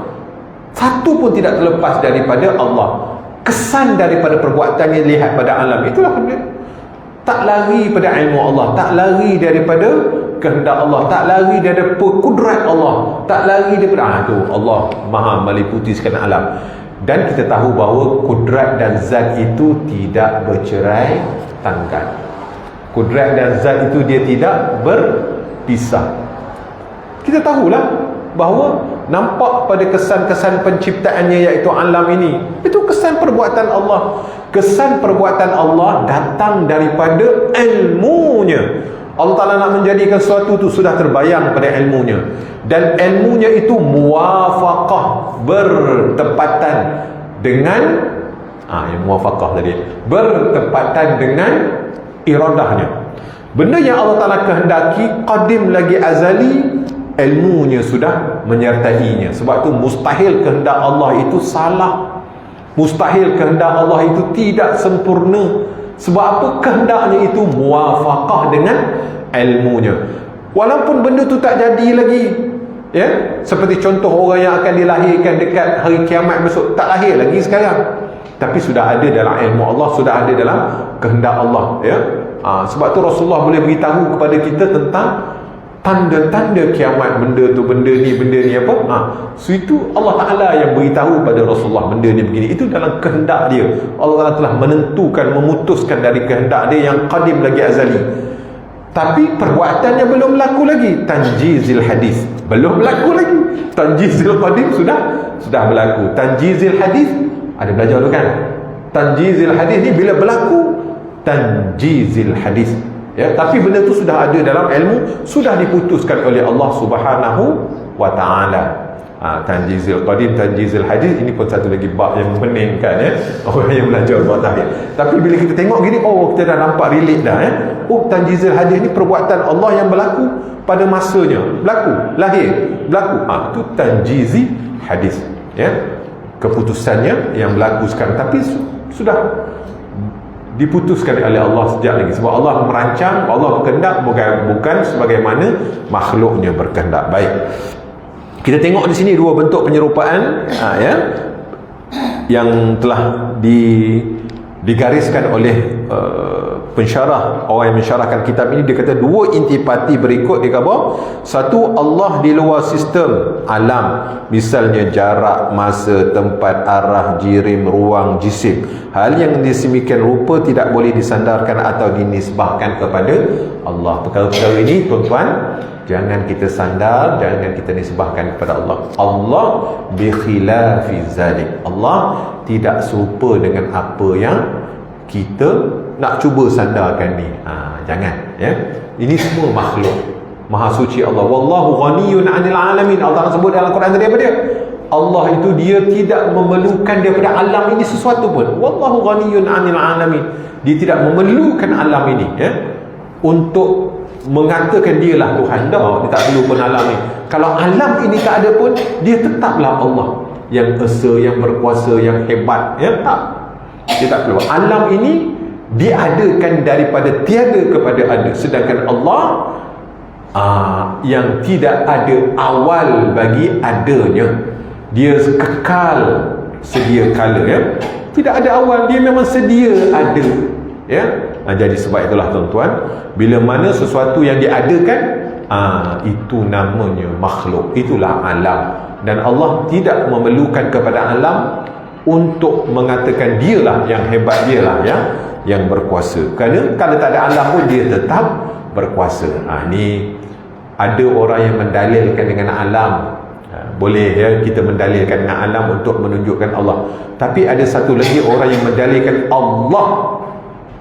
Satu pun tidak terlepas daripada Allah. Kesan daripada perbuatannya lihat pada alam. Itulah benda. Tak lari pada ilmu Allah, tak lari daripada kehendak Allah, tak lari daripada kudrat Allah, tak lari daripada tu Allah Maha meliputi sekalian alam. Dan kita tahu bahawa kudrat dan zat itu tidak bercerai tanggal. Kudrat dan zat itu dia tidak berpisah. Kita tahulah bahawa nampak pada kesan-kesan penciptaannya iaitu alam ini, itu kesan perbuatan Allah. Kesan perbuatan Allah datang daripada ilmunya. Allah Ta'ala nak menjadikan sesuatu itu sudah terbayang pada ilmunya, dan ilmunya itu muwafaqah, bertepatan dengan yang muwafaqah tadi, bertepatan dengan iradahnya. Benda yang Allah Ta'ala kehendaki qadim lagi azali, ilmunya sudah menyertainya. Sebab tu mustahil kehendak Allah itu salah, mustahil kehendak Allah itu tidak sempurna. Sebab apa? Kehendaknya itu muwafaqah dengan ilmunya. Walaupun benda tu tak jadi lagi, ya, seperti contoh orang yang akan dilahirkan dekat hari kiamat besok, tak lahir lagi sekarang, tapi sudah ada dalam ilmu Allah, sudah ada dalam kehendak Allah, ya. Sebab tu Rasulullah boleh beritahu kepada kita tentang tanda-tanda kiamat, benda tu, benda ni apa. So itu Allah Ta'ala yang beritahu pada Rasulullah benda ni begini. Itu dalam kehendak dia. Allah Ta'ala telah menentukan, memutuskan dari kehendak dia yang qadim lagi azali. Tapi perbuatannya belum berlaku lagi. Tanjizil hadis belum berlaku lagi. Tanjizil qadim sudah berlaku. Tanjizil hadis ada belajar dulu kan? Tanjizil hadis ni bila berlaku? Tanjizil hadis, ya, tapi benda tu sudah ada dalam ilmu, sudah diputuskan oleh Allah Subhanahu wa Ta'ala. Tanjizil qadim, tanjizil hadis, ini pun satu lagi bab yang meningkan, ya, orang yang belajar bab tauhid. Tapi bila kita tengok gini, kita dah nampak relate dah, ya. Tanjizil hadis ni perbuatan Allah yang berlaku pada masanya, berlaku, lahir, berlaku. Itu tanjizi hadis, ya, keputusannya yang berlaku sekarang, tapi sudah diputuskan oleh Allah sejak lagi. Sebab Allah merancang, Allah berkehendak, bukan sebagaimana makhluknya berkehendak. Baik, kita tengok di sini dua bentuk penyerupaan, ya, yang telah digariskan oleh pensyarah, orang yang mensyarahkan kitab ini. Dia kata dua intipati berikut dia kata, satu, Allah di luar sistem alam, misalnya jarak, masa, tempat, arah, jirim, ruang, jisim. Hal yang disemikian rupa tidak boleh disandarkan atau dinisbahkan kepada Allah. Perkara-perkara ini, tuan-tuan, jangan kita sandar, jangan kita nisbahkan kepada Allah. Allah bi khilafi zalik. Allah tidak serupa dengan apa yang kita nak cuba sandarkan ni. Jangan, ya. Ini semua makhluk. Maha suci Allah. Wallahu ghaniyun 'anil 'alamin. Allah sebut dalam Quran tadi apa dia? Allah itu dia tidak memerlukan daripada alam ini sesuatu pun. Wallahu ghaniyun 'anil 'alamin. Dia tidak memerlukan alam ini, ya, untuk mengatakan dialah Tuhan. Dia tak perlu pun alam ni. Kalau alam ini tak ada pun, dia tetaplah Allah yang esa, yang berkuasa, yang hebat, ya. Dia tak perlu. Alam ini diadakan daripada tiada kepada ada. Sedangkan Allah yang tidak ada awal bagi adanya. Dia kekal sedia kala, ya. Tidak ada awal, dia memang sedia ada, ya. Jadi sebab itulah tuan-tuan, bila mana sesuatu yang diadakan, itu namanya makhluk, itulah alam. Dan Allah tidak memerlukan kepada alam untuk mengatakan dialah yang hebat, dialah yang berkuasa. Kerana kalau tak ada alam pun dia tetap berkuasa. Ni ada orang yang mendalilkan dengan alam. Boleh, ya, kita mendalilkan dengan alam untuk menunjukkan Allah. Tapi ada satu lagi orang yang mendalilkan Allah.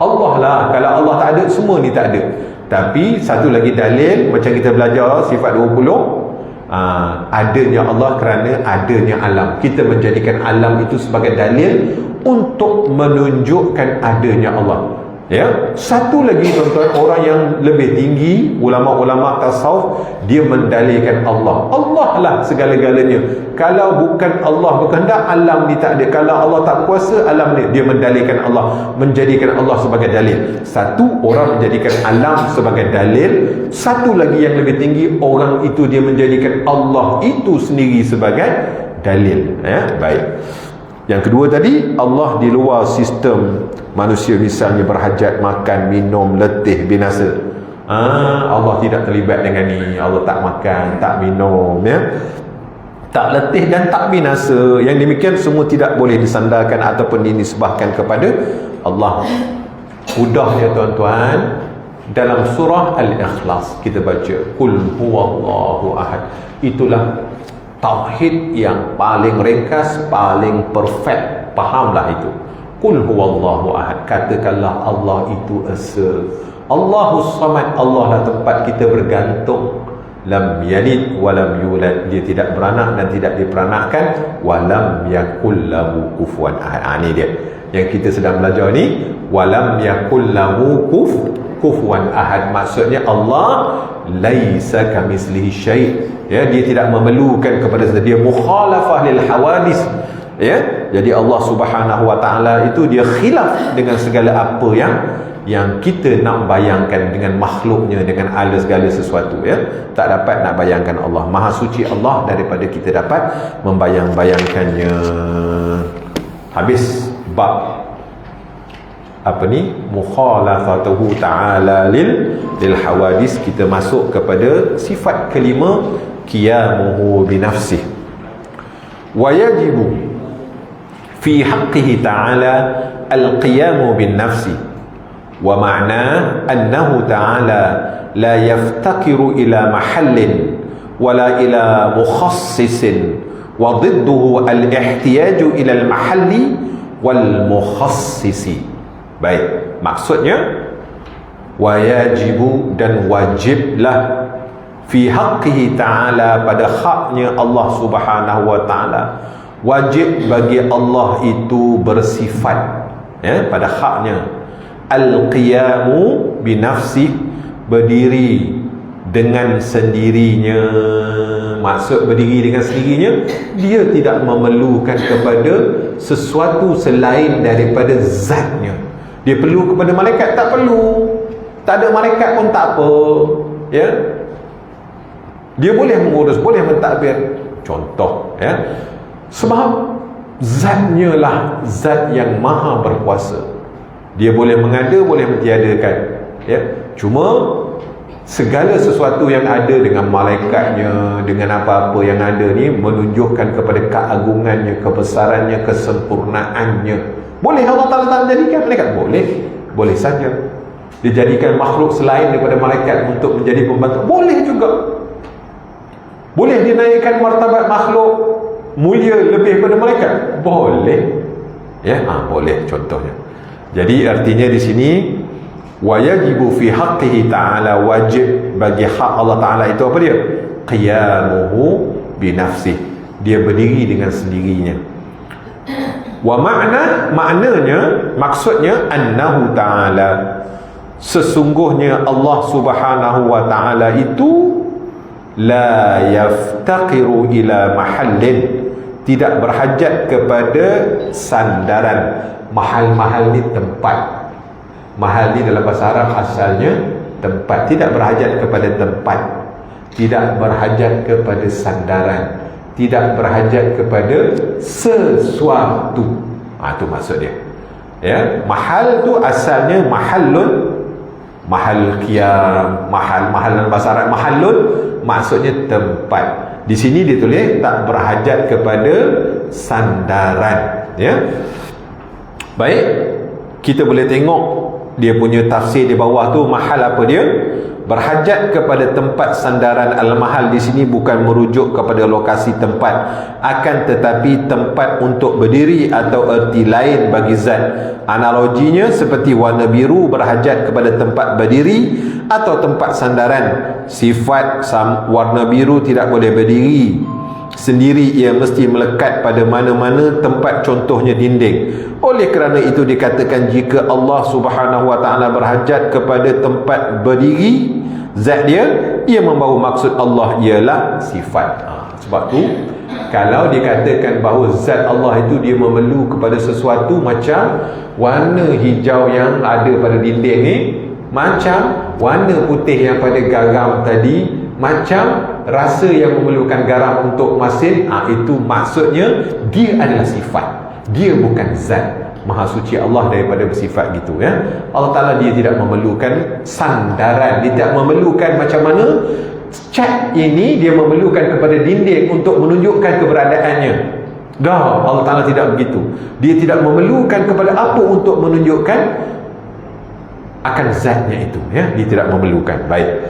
Allah lah, kalau Allah tak ada, semua ni tak ada. Tapi satu lagi dalil, macam kita belajar sifat 20, adanya Allah kerana adanya alam. Kita menjadikan alam itu sebagai dalil untuk menunjukkan adanya Allah, ya. Satu lagi tuan-tuan, orang yang lebih tinggi, ulama-ulama tasawuf, dia mendalilkan Allah. Allah lah segala-galanya. Kalau bukan Allah berkehendak, alam ni tak ada. Kalau Allah tak kuasa, alam ni, dia mendalilkan Allah, menjadikan Allah sebagai dalil. Satu, orang menjadikan alam sebagai dalil. Satu lagi yang lebih tinggi, orang itu dia menjadikan Allah itu sendiri sebagai dalil. Baik. Yang kedua tadi, Allah di luar sistem manusia, misalnya berhajat, makan, minum, letih, binasa. Allah tidak terlibat dengan ni. Allah tak makan, tak minum, tak letih dan tak binasa. Yang demikian semua tidak boleh disandarkan ataupun dinisbahkan kepada Allah. Mudahnya tuan-tuan, dalam surah Al-Ikhlas kita baca Qul huwallahu ahad. Itulah tauhid yang paling ringkas, paling perfect. Fahamlah itu. Qul huwallahu ahad. Katakanlah Allah itu esa. Allahus samad. Allah lah tempat kita bergantung. Lam yalid walam yulad. Dia tidak beranak dan tidak diperanakkan. Walam yakul lahu kufuwan ahad. Ini dia yang kita sedang belajar ni. Walam yakul lahu kufuwan ahad. Maksudnya Allah laisa kamislihi syai'. Dia tidak memerlukan kepada dia mukhalafah lil hawadis. Jadi Allah Subhanahu wa taala itu dia khilaf dengan segala apa yang kita nak bayangkan dengan makhluknya, dengan segala sesuatu. Tak dapat nak bayangkan Allah. Maha suci Allah daripada kita dapat membayang-bayangkannya. Habis bab mukhalafatuhu ta'ala lil hawadis. Kita masuk kepada sifat kelima, qiyamuhu binafsih. Wa yajibu fi haqqihi ta'ala al-qiyamu bin nafsi. Wa ma'na annahu ta'ala la yaftakiru ila mahallin wala ila mukhassisin wa ضده al-ihtiyaju ila al-mahalli wal mukhassisi. Baik, maksudnya wajibu dan wajiblah fi haqqihi ta'ala, pada haknya Allah Subhanahu wa ta'ala. Wajib bagi Allah itu bersifat, pada haknya al-qiyamu binafsi, berdiri dengan sendirinya. Maksud berdiri dengan sendirinya, dia tidak memerlukan kepada sesuatu selain daripada zatnya. Dia perlu kepada malaikat? Tak perlu. Tak ada malaikat pun tak apa. Dia boleh mengurus, boleh mentadbir. Contoh, sebab zatnya lah zat yang maha berkuasa. Dia boleh mengada, boleh mentiadakan. Cuma segala sesuatu yang ada dengan malaikatnya, dengan apa-apa yang ada ni menunjukkan kepada keagungannya, kebesarannya, kesempurnaannya. Boleh Allah Ta'ala jadikan malaikat? Boleh saja. Dia jadikan makhluk selain daripada malaikat untuk menjadi pembantu? Boleh juga. Boleh dinaikkan martabat makhluk mulia lebih daripada malaikat? Boleh. Boleh contohnya. Jadi artinya di sini wajibu fi haqqihi ta'ala, wajib bagi hak Allah Ta'ala itu apa dia? Qiyamuhu binafsih. Dia berdiri dengan sendirinya. Wa maknanya, maksudnya annahu ta'ala, sesungguhnya Allah Subhanahu wa ta'ala itu la yaftaqiru ila mahallin, tidak berhajat kepada sandaran. Mahal ni tempat. Mahal ni dalam bahasa Arab asalnya tempat. Tidak berhajat kepada tempat, tidak berhajat kepada sandaran, tidak berhajat kepada sesuatu. Itu maksud dia. Mahal tu asalnya mahal qiyam, mahal dalam bahasa Arab mahallun maksudnya tempat. Di sini dia tulis tak berhajat kepada sandaran. Baik, kita boleh tengok dia punya tafsir di bawah tu. Mahal apa dia? Berhajat kepada tempat sandaran. Al-mahal di sini bukan merujuk kepada lokasi tempat, akan tetapi tempat untuk berdiri atau erti lain bagi zat. Analoginya seperti warna biru berhajat kepada tempat berdiri atau tempat sandaran. Sifat warna biru tidak boleh berdiri sendiri, ia mesti melekat pada mana-mana tempat, contohnya dinding. Oleh kerana itu dikatakan jika Allah Subhanahu wa ta'ala berhajat kepada tempat berdiri zat dia, ia membawa maksud Allah ialah sifat. Sebab tu kalau dikatakan bahawa zat Allah itu dia memerlu kepada sesuatu, macam warna hijau yang ada pada dinding ni, macam warna putih yang pada garam tadi, macam rasa yang memerlukan garam untuk masin, itu maksudnya dia adalah sifat, dia bukan zat. Maha suci Allah daripada bersifat gitu ya. Allah Ta'ala dia tidak memerlukan sandaran, dia tidak memerlukan macam mana cat ini dia memerlukan kepada dinding untuk menunjukkan keberadaannya. Dah, Allah Ta'ala tidak begitu. Dia tidak memerlukan kepada apa untuk menunjukkan akan zatnya itu ya. Dia tidak memerlukan. Baik.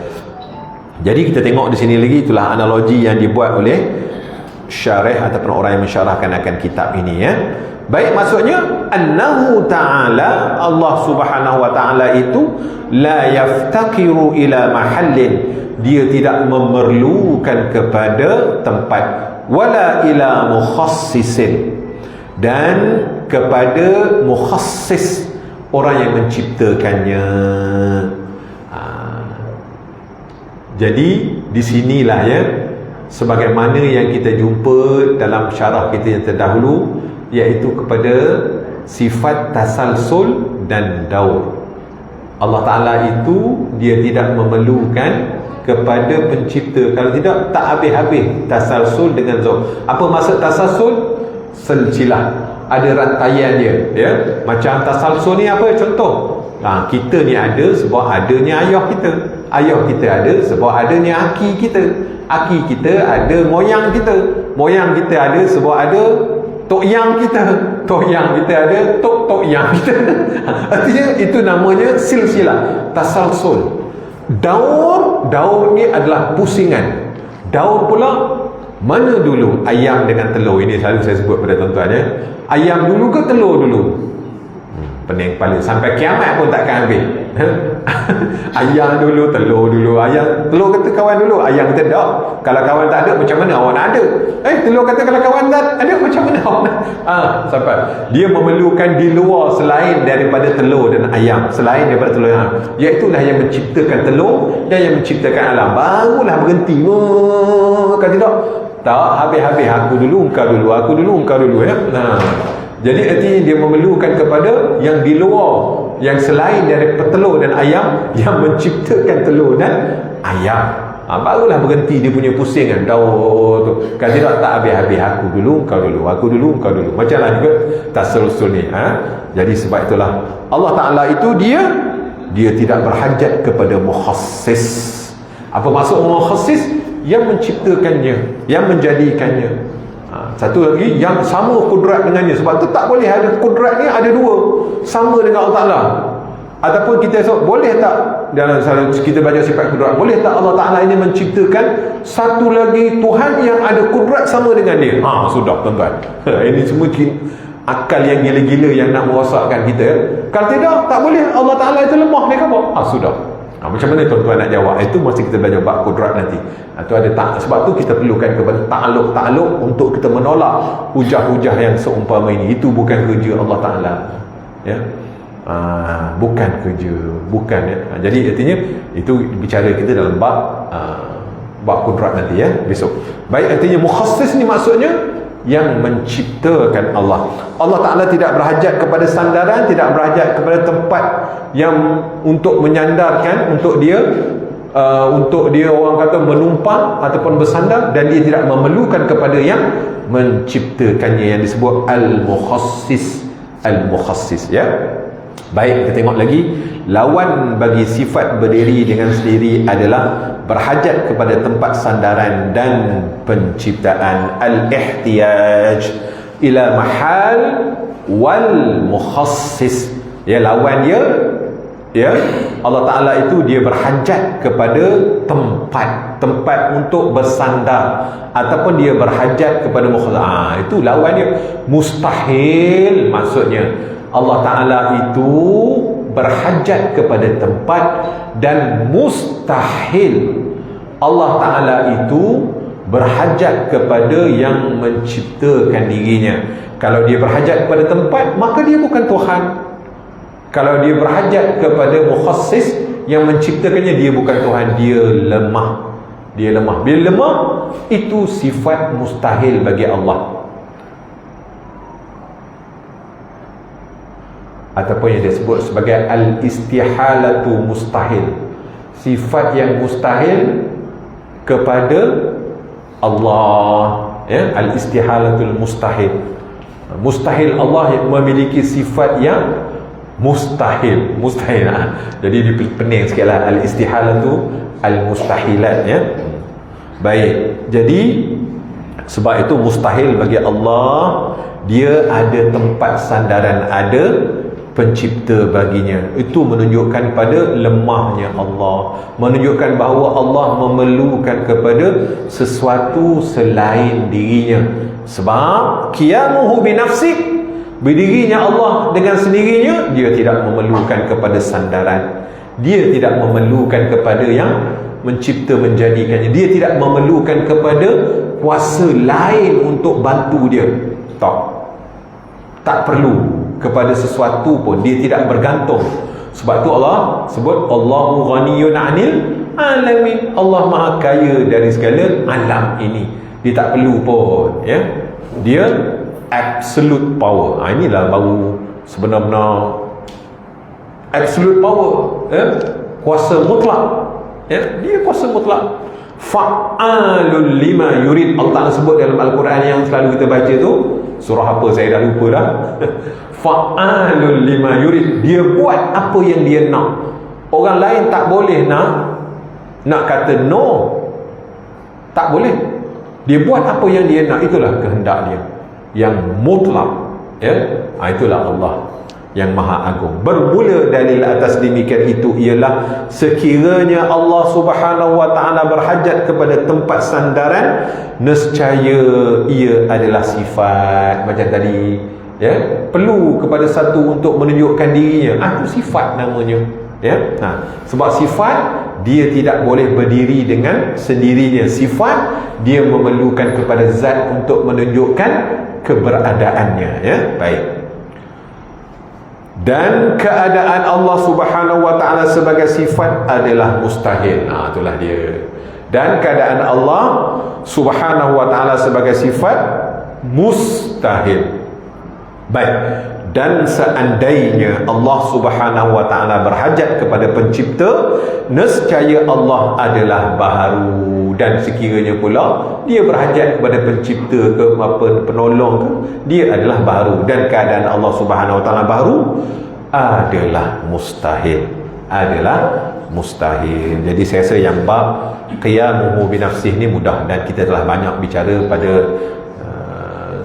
Jadi kita tengok di sini lagi, itulah analogi yang dibuat oleh syarih ataupun orang yang mensyarahkan akan kitab ini ya. Baik, maksudnya annahu ta'ala, Allah Subhanahu wa ta'ala itu la yaftaqiru ila mahallin, dia tidak memerlukan kepada tempat, wala ila mukhassisin, dan kepada mukhassis, orang yang menciptakannya. Jadi di sinilah ya, sebagaimana yang kita jumpa dalam syarah kita yang terdahulu, iaitu kepada sifat tasalsul dan daur. Allah Ta'ala itu dia tidak memerlukan kepada pencipta. Kalau tidak, tak habis-habis tasalsul dengan daur. Apa maksud tasalsul? Silsilah, ada rantaian dia ya. Macam tasalsul ni apa? Contoh, kita ni ada sebab adanya ayah kita, ayah kita ada sebab adanya aki kita, aki kita ada moyang kita, moyang kita ada sebab ada tok yang kita, tok yang kita ada tok yang kita. Artinya itu namanya silsilah, tasalsul. Daur ni adalah pusingan. Daur pula, mana dulu ayam dengan telur? Ini selalu saya sebut pada tuan-tuan ya. Ayam dulu ke telur dulu? Pening kepala, sampai kiamat pun takkan habis. Ayam dulu, telur dulu. Ayam, telur kata kawan dulu, ayam kata tak. Kalau kawan tak ada, macam mana awak nak ada? Telur kata kalau kawan tak ada, macam mana awak nak? Sampai dia memerlukan di luar selain daripada telur dan ayam, selain daripada telur dan ayam, iaitulah yang menciptakan telur dan yang menciptakan alam, barulah berhenti. Kalau tidak, tak habis-habis, aku dulu, engkau dulu, aku dulu, engkau dulu ya. Jadi artinya dia memerlukan kepada yang di luar, yang selain dari telur dan ayam, yang menciptakan telur dan ayam. Barulah berhenti dia punya pusingan daur tu. Kalau tidak, tak habis-habis, aku dulu, kau dulu, aku dulu, kau dulu. Macamlah juga tasalsul ni. Jadi sebab itulah Allah Ta'ala itu dia tidak berhajat kepada mukhassis. Apa maksud mukhassis? Yang menciptakannya, yang menjadikannya. Satu lagi yang sama kudrat dengannya. Sebab tu tak boleh ada kudrat ni ada dua, sama dengan Allah Ta'ala. Ataupun kita esok, boleh tak dalam kita baca sifat kudrat, boleh tak Allah Ta'ala ini menciptakan satu lagi Tuhan yang ada kudrat sama dengan dia? Sudah tuan-tuan. Ini semua akal yang gila-gila yang nak merosakkan kita. Kalau tidak, tak boleh. Allah Ta'ala itu lemah, dia kata sudah. Macam mana tuan-tuan nak jawab? Itu mesti kita belajar bab kudrat nanti. Itu ada sebab tu kita perlukan kepada ta'aluk untuk kita menolak hujah-hujah yang seumpama ini. Itu bukan kerja Allah Ta'ala ya. Bukan kerja, bukan ya. Jadi artinya itu bicara kita dalam bab kudrat nanti ya, besok. Baik, artinya mukhassis ni maksudnya yang menciptakan Allah. Allah Ta'ala tidak berhajat kepada sandaran, tidak berhajat kepada tempat yang untuk menyandarkan, untuk dia orang kata menumpang ataupun bersandar, dan dia tidak memerlukan kepada yang menciptakannya, yang disebut al-mukhassis ya. Baik, kita tengok lagi. Lawan bagi sifat berdiri dengan sendiri adalah berhajat kepada tempat sandaran dan penciptaan. Al-ihtiyaj ila mahal wal mukhassis. Ya, lawan dia ya, Allah Ta'ala itu dia berhajat kepada tempat untuk bersandar, ataupun dia berhajat kepada mukhassis. Itu lawan dia. Mustahil maksudnya Allah Ta'ala itu berhajat kepada tempat, dan mustahil Allah Ta'ala itu berhajat kepada yang menciptakan dirinya. Kalau dia berhajat kepada tempat, maka dia bukan Tuhan. Kalau dia berhajat kepada mukhassis yang menciptakannya, dia bukan Tuhan, dia lemah. Dia lemah. Bila lemah, itu sifat mustahil bagi Allah. Ataupun yang disebut sebagai al-istihalatu mustahil. Sifat yang mustahil kepada Allah, ya, al-istihalatul mustahil. Mustahil Allah yang memiliki sifat yang mustahil. Jadi dia pening sikitlah, al-istihalatu al-mustahilat, ya. Baik. Jadi sebab itu mustahil bagi Allah, dia ada tempat sandaran, ada pencipta baginya. Itu menunjukkan pada lemahnya Allah, menunjukkan bahawa Allah memerlukan kepada sesuatu selain dirinya. Sebab qiyamuhu binafsih, berdirinya Allah dengan sendirinya, dia tidak memerlukan kepada sandaran, dia tidak memerlukan kepada yang mencipta menjadikannya, dia tidak memerlukan kepada kuasa lain untuk bantu dia. Tak perlu kepada sesuatu pun, dia tidak bergantung. Sebab tu Allah sebut Allahu ghaniyun 'anil alamin. Allah Maha kaya dari segala alam ini. Dia tak perlu pun, ya. Dia absolute power. Inilah baru sebenar-benar absolute power, ya. Kuasa mutlak, ya. Dia kuasa mutlak. Fa'alul lima yurid. Allah Ta'ala sebut dalam Al-Quran yang selalu kita baca tu, surah apa saya dah lupa dah. Fa'alul lima yurid. Dia buat apa yang dia nak. Orang lain tak boleh nak kata no. Tak boleh. Dia buat apa yang dia nak. Itulah kehendak dia yang mutlak, ya. Itulah Allah yang Maha Agung. Bermula dalil atas demikian itu ialah sekiranya Allah Subhanahu wa taala berhajat kepada tempat sandaran, nescaya ia adalah sifat. Macam tadi, ya, perlu kepada satu untuk menunjukkan dirinya. Itu sifat namanya, ya. Sebab sifat dia tidak boleh berdiri dengan sendirinya. Sifat dia memerlukan kepada zat untuk menunjukkan keberadaannya, ya. Baik. Dan keadaan Allah Subhanahu wa taala sebagai sifat adalah mustahil. Itulah dia. Dan keadaan Allah Subhanahu wa taala sebagai sifat mustahil. Baik. Dan seandainya Allah Subhanahu wa taala berhajat kepada pencipta, nescaya Allah adalah baharu. Dan sekiranya pula dia berhajat kepada pencipta ke apa penolong ke, dia adalah baharu. Dan keadaan Allah Subhanahu wa taala baharu adalah mustahil. Jadi saya rasa yang bab qiyamuhu binafsih ni mudah, dan kita telah banyak bicara pada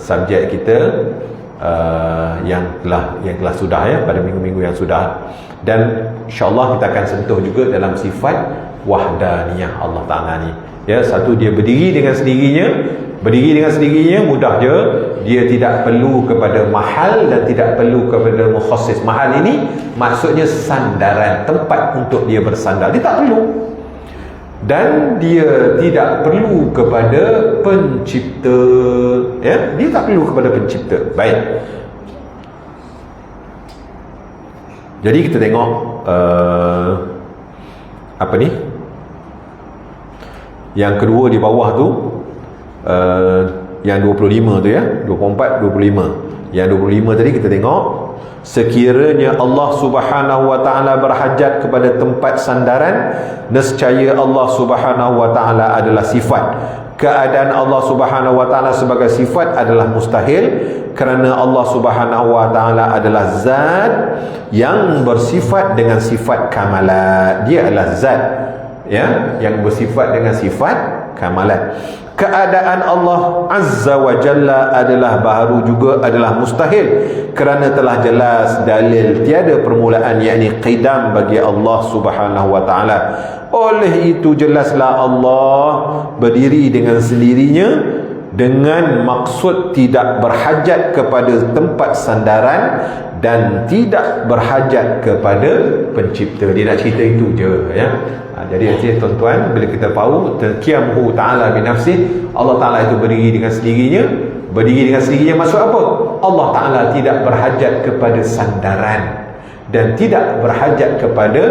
subjek kita yang telah sudah, ya, pada minggu-minggu yang sudah. Dan insya-Allah kita akan sentuh juga dalam sifat wahdaniyah Allah Taala ni, ya. Satu, dia berdiri dengan sendirinya mudah je. Dia tidak perlu kepada mahal dan tidak perlu kepada mukhassis. Mahal ini maksudnya sandaran, tempat untuk dia bersandar, dia tak perlu. Dan dia tidak perlu kepada pencipta, ya. Dia tak perlu kepada pencipta. Baik. Jadi kita tengok apa ni? Yang kedua di bawah tu, yang 25 tu, ya, 24, 25. Yang 25 tadi kita tengok, sekiranya Allah Subhanahu wa taala berhajat kepada tempat sandaran, nescaya Allah Subhanahu wa taala adalah sifat. Keadaan Allah Subhanahu wa taala sebagai sifat adalah mustahil, kerana Allah Subhanahu wa taala adalah zat yang bersifat dengan sifat kamalat. Dia adalah zat, ya, yang bersifat dengan sifat kamalat. Keadaan Allah Azza wa Jalla adalah baharu juga adalah mustahil, kerana telah jelas dalil tiada permulaan, yakni qidam bagi Allah Subhanahu wa taala. Oleh itu jelaslah Allah berdiri dengan sendirinya dengan maksud tidak berhajat kepada tempat sandaran dan tidak berhajat kepada pencipta. Dia nak cerita itu je, ya. Jadi tuan-tuan, bila kita tahu qiyamuhu ta'ala binafsih, Allah Ta'ala itu berdiri dengan sendirinya. Berdiri dengan sendirinya maksud apa? Allah Ta'ala tidak berhajat kepada sandaran dan tidak berhajat kepada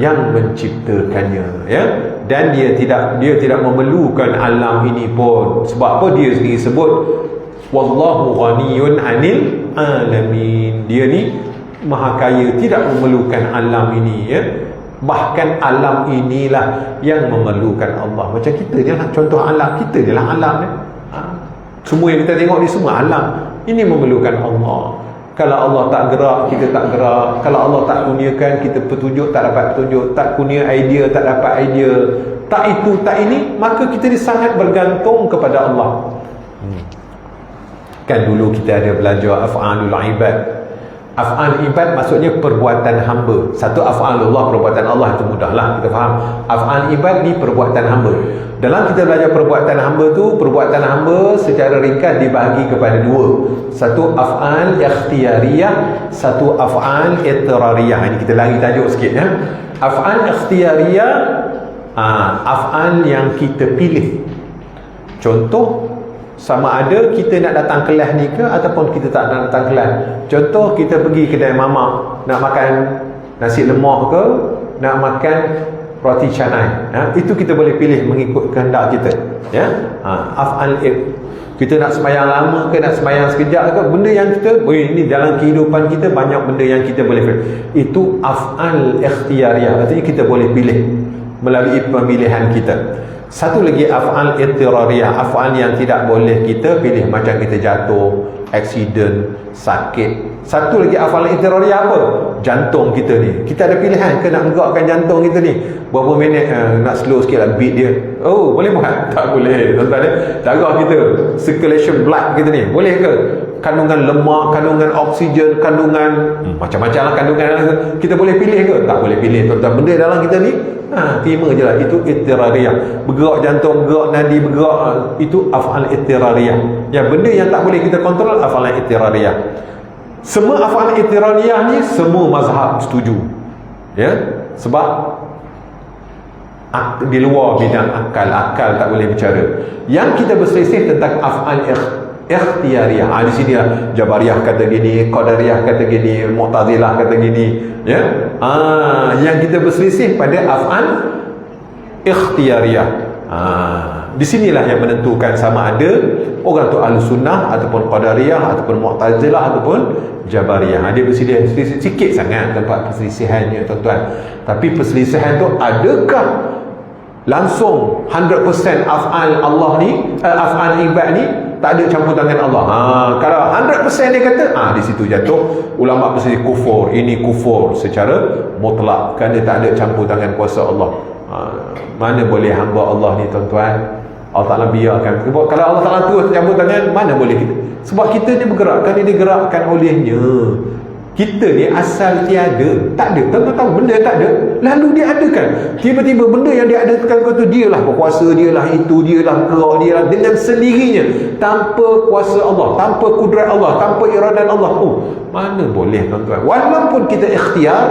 yang menciptakannya, ya. Dan dia tidak memerlukan alam ini pun. Sebab apa? Dia sendiri sebut wallahu ghaniyun 'anil alamin. Dia ni maha kaya, tidak memerlukan alam ini, ya. Bahkan alam inilah yang memerlukan Allah. Macam kita je lah contoh alam. Kita je lah alam ni. Semua yang kita tengok ni semua alam. Ini memerlukan Allah. Kalau Allah tak gerak, kita tak gerak. Kalau Allah tak kurniakan, kita petunjuk tak dapat petunjuk. Tak kurnia idea, tak dapat idea. Tak itu, tak ini, maka kita ni sangat bergantung kepada Allah. Kan dulu kita ada belajar af'alul ibad. Af'al ibad maksudnya perbuatan hamba. Satu af'alullah, perbuatan Allah, itu mudahlah kita faham. Af'al ibad ni perbuatan hamba. Dalam kita belajar perbuatan hamba tu, perbuatan hamba secara ringkas dibahagi kepada dua. Satu af'al ikhtiyariyah, satu af'al ittirariyah. Ini kita lagi tajuk sikit ya. Af'al ikhtiyariyah, af'al yang kita pilih. Contoh, sama ada kita nak datang kelas ni ke ataupun kita tak nak datang kelas. Contoh, kita pergi kedai mamak, nak makan nasi lemak ke, nak makan roti canai, itu kita boleh pilih mengikut kehendak kita ya. Af'al kita nak sembahyang lama ke, nak sembahyang sekejap ke, benda yang kita ini dalam kehidupan kita banyak benda yang kita boleh pilih. Itu af'al ikhtiyariyah, artinya kita boleh pilih melalui pemilihan kita. Satu lagi af'al ittirariyah, af'al yang tidak boleh kita pilih, macam kita jatuh, aksiden, sakit. Satu lagi af'al ittirariyah apa? Jantung kita ni. Kita ada pilihan ke nak gerakkan jantung kita ni berapa minit, nak slow sikit lah beat dia. Oh, boleh buat? Tak boleh. Tuan-tuan, darah kita, circulation blood kita ni, boleh ke? Kandungan lemak, kandungan oksigen, kandungan macam-macam lah kandungan. Kita boleh pilih ke? Tak boleh pilih, tuan-tuan. Benda dalam kita ni terima je lah. Itu ittirariyah. Bergerak jantung, bergerak nadi, bergerak, itu af'al ittirariyah. Ya, benda yang tak boleh kita kontrol, af'al ittirariyah. Semua af'al ittirariyah ni semua mazhab setuju ya. Sebab di luar bidang akal tak boleh bicara. Yang kita berselisih tentang af'al ikhtiyariyah. Di sini lah Jabariyah kata gini, Qadariyah kata gini, Mu'tazilah kata gini ya. Yang kita berselisih pada af'al ikhtiyariyah. Di sinilah yang menentukan sama ada orang tu Ahlussunnah ataupun Qadariyah ataupun Mu'tazilah ataupun Jabariyah. Dia berselisih sikit sangat tempat perselisihannya tuan-tuan. Tapi perselisihan tu adakah langsung 100% af'al Allah ni, af'al ibad ni tak ada campur tangan Allah. Kalau 100% dia kata, di situ jatuh ulama berselisih kufur. Ini kufur secara mutlak kerana tak ada campur tangan kuasa Allah. Mana boleh hamba Allah ni tuan-tuan, Allah Ta'ala biarkan. Kalau Allah Ta'ala terus campur tangan, mana boleh kita? Sebab kita ni bergerak, kerana digerakkan olehnya. Kita ni asal tiada, tak ada. Tuan-tuan tahu benda tak ada, lalu dia adakan. Tiba-tiba benda yang dia adakan tu, dialah berkuasa, dialah itu, dialah gerak, dialah dengan sendirinya, tanpa kuasa Allah, tanpa kudrat Allah, tanpa iradat Allah. Mana boleh tuan-tuan. Walaupun kita ikhtiar,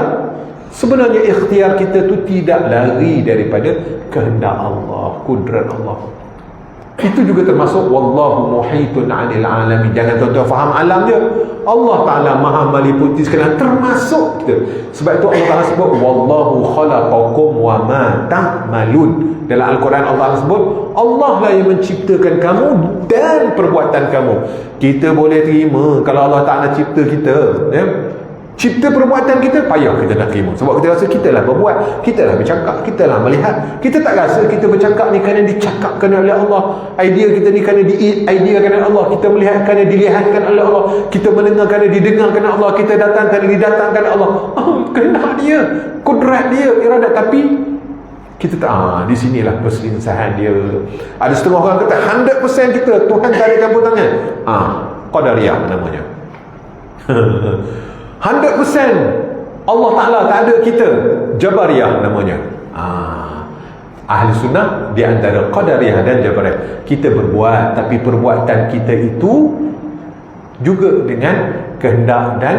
sebenarnya ikhtiar kita tu tidak lari daripada kehendak Allah, kudrat Allah. Itu juga termasuk wallahu muhitun 'anil alamin. Jangan tuan-tuan faham alam je. Allah Ta'ala maha meliputi sekalian, termasuk kita. Sebab itu Allah Ta'ala sebut wallahu khalaqakum wa ma ta'malun. Dalam Al-Quran Allah Ta'ala sebut Allah lah yang menciptakan kamu dan perbuatan kamu. Kita boleh terima kalau Allah Ta'ala cipta kita ya. Cipta perbuatan kita, payah kita nak terima. Sebab kita rasa kita lah berbuat, kita lah bercakap, kita lah melihat. Kita tak rasa kita bercakap ni kerana dicakapkan oleh Allah. Idea kita ni kerana diideakan oleh Allah. Kita melihat kerana dilihatkan oleh Allah. Kita mendengar kerana didengarkan oleh Allah. Kita datang kerana didatangkan oleh Allah. Kehendak dia, kudrat dia, iradat. Tapi kita tak, di sinilah perselisihan dia. Ada setengah orang kata 100% kita, Tuhan tak ada campur tangan. Qadariyah namanya. 100% Allah Ta'ala tak ada kita, Jabariyah namanya. Ahli Sunnah di antara Qadariyah dan Jabariyah. Kita berbuat, tapi perbuatan kita itu juga dengan kehendak dan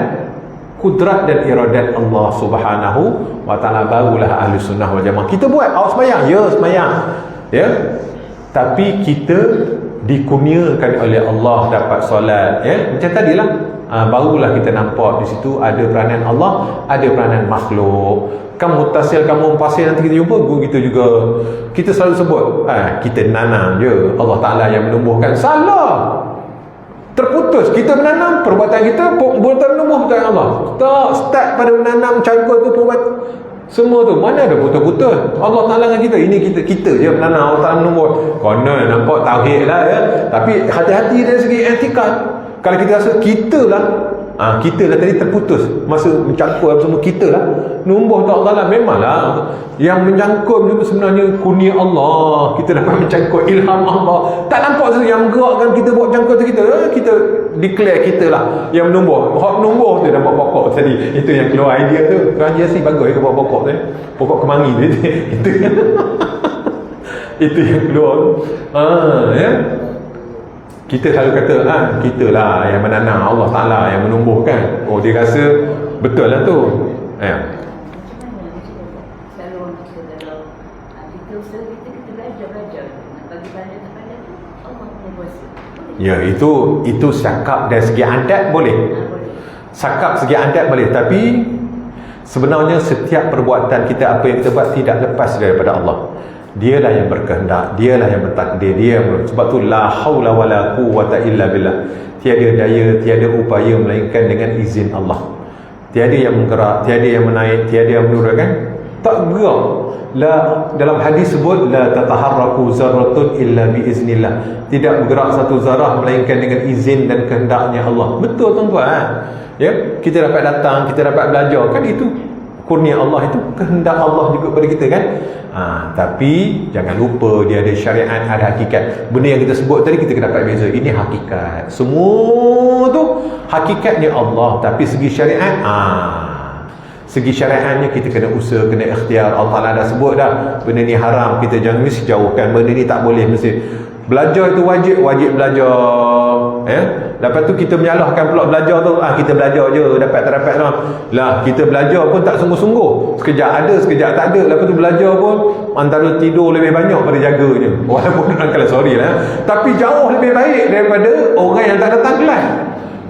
kudrat dan iradat Allah Subhanahu wa Ta'ala. Barulah Ahli Sunnah wal Jamaah. Kita buat, awak sembahyang, ya sembahyang ya, tapi kita dikurniakan oleh Allah dapat solat ya. Macam tadilah, barulah kita nampak di situ ada peranan Allah, ada peranan makhluk. Kamu mutasil, kamu mufasil, nanti kita jumpa begitu juga. Kita selalu sebut kita nanam je, Allah Ta'ala yang menumbuhkan. Salah, terputus. Kita menanam, perbuatan kita, perbuatan menumbuh bukan Allah. Tak, start pada menanam cangkul tu perbuatan. Semua tu mana ada putus-putus. Allah Ta'ala dengan kita. Ini kita je menanam. Allah Ta'ala menunggu. Konon nampak tauhid lah ya. Tapi hati-hati dari segi etikad. Kalau kita rasa kita lah tadi terputus masa mencangkul apa semua, kita lah numbuh tu Allah lah. Memanglah yang mencangkul itu sebenarnya kurnia Allah. Kita dapat mencangkul ilham Allah. Tak nampak yang gerakkan kita buat cangkul tu kita declare kita lah yang menumbuh. Hak menumbuh tu nampak pokok tadi. Itu yang keluar idea tu. Dia sih bagus ke buat pokok tu. Pokok kemangi tu. Itu itu yang keluar. Ya. Kita selalu kata kita lah yang menanam, Allah Ta'ala yang menumbuhkan. Oh, dia rasa betul lah tu. Ya. Macam mana selalu orang kita kalau kita usaha kita belajar nak bagi balik kepada tu Allah punya kuasa. Ya, itu cakap dari segi adat boleh. Cakap segi adat boleh, tapi sebenarnya setiap perbuatan kita, apa yang kita buat tidak lepas daripada Allah. Dialah yang berkehendak, dialah yang bertakdir, sebab tu la haula wala quwwata illa billah. Tiada daya, tiada upaya melainkan dengan izin Allah. Tiada yang menggerak, tiada yang menaik, tiada yang menurunkan. Tak gerak. Dalam hadis sebut la tataharraku zarratun illa biiznillah. Tidak bergerak satu zarah melainkan dengan izin dan kehendaknya Allah. Betul tuan-tuan. Ya, kita dapat datang, kita dapat belajar, kan itu kurnia Allah, itu kehendak Allah juga pada kita kan. Tapi jangan lupa dia ada syariat, ada hakikat. Benda yang kita sebut tadi kita kena dapat beza. Ini hakikat. Semua tu hakikatnya Allah, tapi segi syariat segi syariatnya kita kena usaha, kena ikhtiar. Allah Ta'ala dah sebut dah, benda ni haram, kita jangan mesti jauhkan. Benda ni tak boleh, mesti belajar itu wajib belajar. Lepas tu kita menyalahkan pula belajar tu, kita belajar je, dapat tak dapat lah. Kita belajar pun tak sungguh-sungguh. Sekejap ada, sekejap tak ada. Lepas tu belajar pun antara tidur lebih banyak pada jaganya. Walaupun kalau sorry lah, tapi jauh lebih baik daripada orang yang tak datang kelas.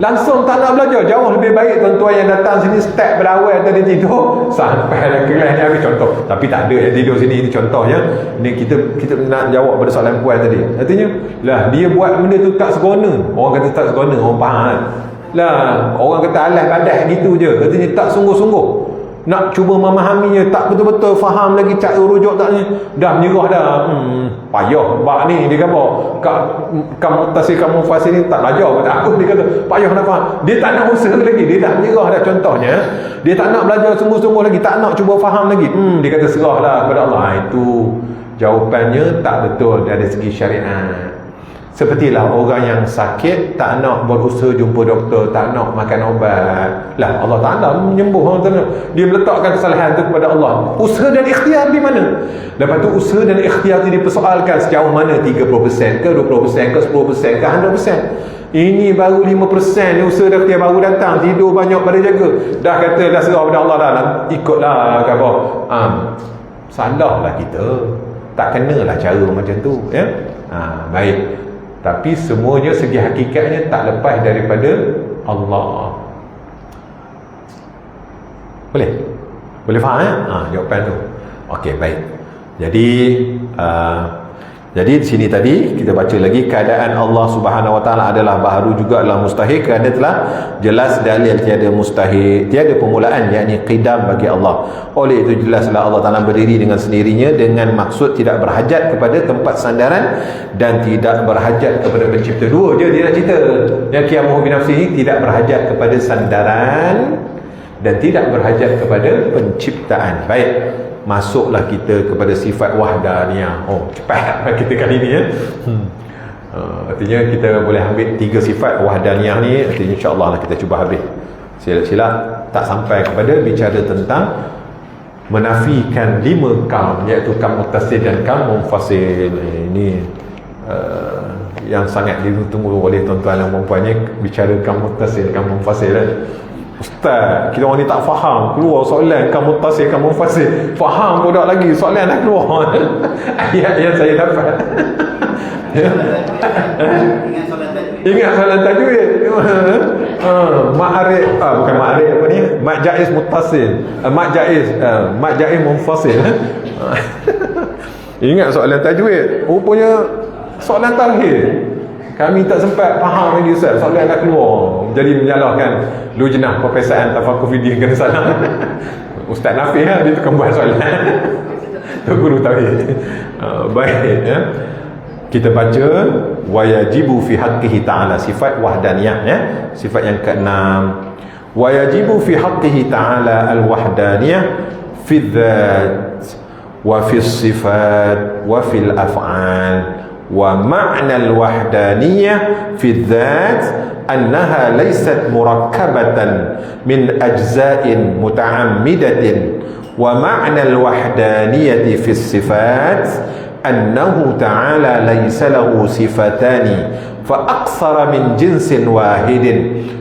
Langsung tak nak belajar, jauh lebih baik tuan-tuan yang datang sini step berawal tadi tidur sampai dalam kelas ni habis. Contoh, tapi tak ada yang tidur sini, ini contohnya. Ini kita nak jawab pada soalan puan tadi. Artinya lah dia buat benda tu tak segona. Orang kata tak segona, orang faham kan? Lah orang kata alas badas gitu je. Artinya tak sungguh-sungguh nak cuba memahaminya, tak betul-betul faham lagi cara rujuk taknya, dah menyerah dah. Payah bab ni dia kata kamu tasir kamu fasih ni tak belajar pun tak aku, dia kata payah nak faham. Dia tak nak usaha lagi, dia dah menyerah dah. Contohnya dia tak nak belajar sungguh-sungguh lagi, tak nak cuba faham lagi. Dia kata serahlah kepada Allah. Itu jawapannya tak betul dari segi syariat. Sepertilah orang yang sakit tak nak berusaha jumpa doktor, tak nak makan obat. Lah Allah Ta'ala menyembuh orang tu. Dia meletakkan kesalahan tu kepada Allah. Usaha dan ikhtiar di mana? Lepas tu usaha dan ikhtiar tu dipersoalkan sejauh mana, 30% ke 20% ke 10% ke 100%. Ini baru 5% ni usaha dan ikhtiar baru datang, tidur banyak pada jaga. Dah kata dah serah pada Allah dah, ikutlah ke apa. Salahlah kita. Tak kenalah cara macam tu ya. Baik. Tapi semuanya segi hakikatnya tak lepas daripada Allah. Boleh faham jawapan tu. Okey, baik. Jadi di sini tadi kita baca lagi, keadaan Allah Subhanahu Wa Taala adalah baharu juga adalah mustahil, kerana telah jelas dalil tiada mustahil, tiada permulaan, yakni qidam bagi Allah. Oleh itu jelaslah Allah Taala berdiri dengan sendirinya dengan maksud tidak berhajat kepada tempat sandaran dan tidak berhajat kepada pencipta. Dua je dia nak cerita. Yang qiyamuhu bi nafsihi, tidak berhajat kepada sandaran dan tidak berhajat kepada penciptaan. Baik. Masuklah kita kepada sifat wahdaniyah. Cepat kita kali ni ya. Artinya kita boleh ambil 3 sifat wahdaniyah ni. Artinya insya-Allah kita cuba habis. Silap-silap tak sampai kepada bicara tentang menafikan 5 kaum, iaitu kaum muttasil dan kaum munfasil. Ini yang sangat ditunggu oleh tuan-tuan dan puan-puannya, bicara kaum muttasil, kaum munfasil kan. Ustaz, kita orang ni tak faham, keluar soalan kamu muttasil, kamu munfasil. Faham pun tak lagi, soalan dah keluar. Ayat yang saya dapat. Ingat soalan tajwid. Ma'arif, bukan ma'arif, apa ni? Mak jaiz muttasil. Mak jaiz munfasil. Ingat soalan tajwid. Rupanya soalan tauhid. Kami tak sempat faham lagi Ustaz, soalan dah keluar. Jadi menyalahkan lujnah perpesaan tafakuh fiddin kena salah. Ustaz Nafi dia tukang buat soalan. Tu guru tauhid. Baik ya. Kita baca wa yajibu fi haqqihi ta'ala, sifat wahdaniyah ya. Sifat yang keenam, wa yajibu fi haqqihi ta'ala al-wahdaniyah fi dzat wa fi sifat wa fil af'al. Wa ma'na al-wahdaniyah fi dzat annaha laysat murakkabatan min ajza'in muta'ammidatin. Wa ma'na al-wahdaniyati fi sifat أنه تعالى ليس له صفتان فأكثر من جنس واحد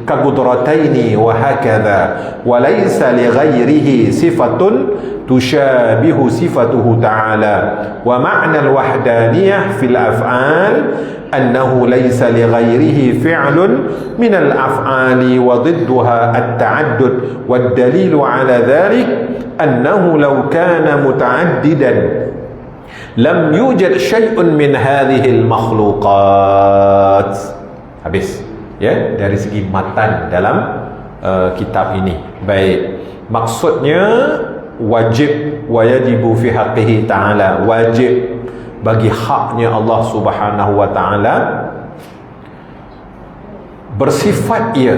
كقدرتين وهكذا وليس لغيره صفة تشابه صفته تعالى ومعنى الوحدانية في الأفعال أنه ليس لغيره فعل من الأفعال وضدها التعدد والدليل على ذلك أنه لو كان متعددا lam yujad syai'un min hadhil makhluqat. Habis ya, dari segi matan dalam kitab ini. Baik, maksudnya wajib, wajibu fi haqqihi ta'ala, wajib bagi haknya Allah Subhanahu wa ta'ala, bersifat ia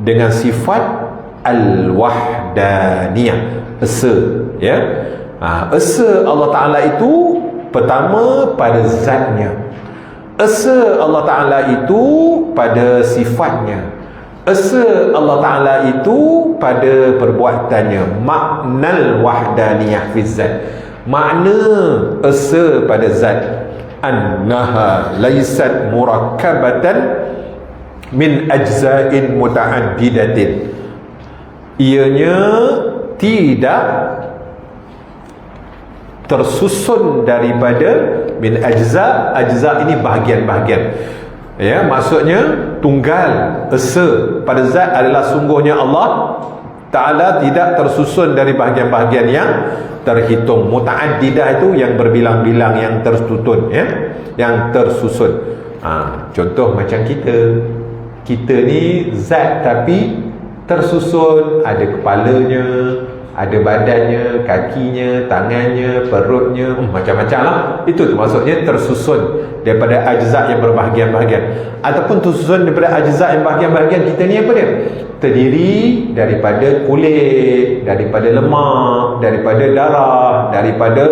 dengan sifat al-wahdaniyah, esa ya. Esa Allah Ta'ala itu pertama pada zatnya, esa Allah Ta'ala itu pada sifatnya, esa Allah Ta'ala itu pada perbuatannya. Maknal wahdaniyah fi zat, makna esa pada zat, annaha laysat murakkabatan min ajza'in muta'addidatin, ianya tidak tersusun daripada min ajza. Ajza ini bahagian-bahagian ya, maksudnya tunggal. Esa pada zat adalah sungguhnya Allah Ta'ala tidak tersusun dari bahagian-bahagian yang terhitung. Muta'addidah itu yang berbilang-bilang, yang tersusun ya, yang tersusun. Contoh macam kita ni zat tapi tersusun, ada kepalanya, ada badannya, kakinya, tangannya, perutnya, macam-macam lah. Itu maksudnya tersusun daripada ajza yang berbahagian-bahagian. Ataupun tersusun daripada ajza yang bahagian-bahagian. Kita ni apa dia? Terdiri daripada kulit, daripada lemak, daripada darah, daripada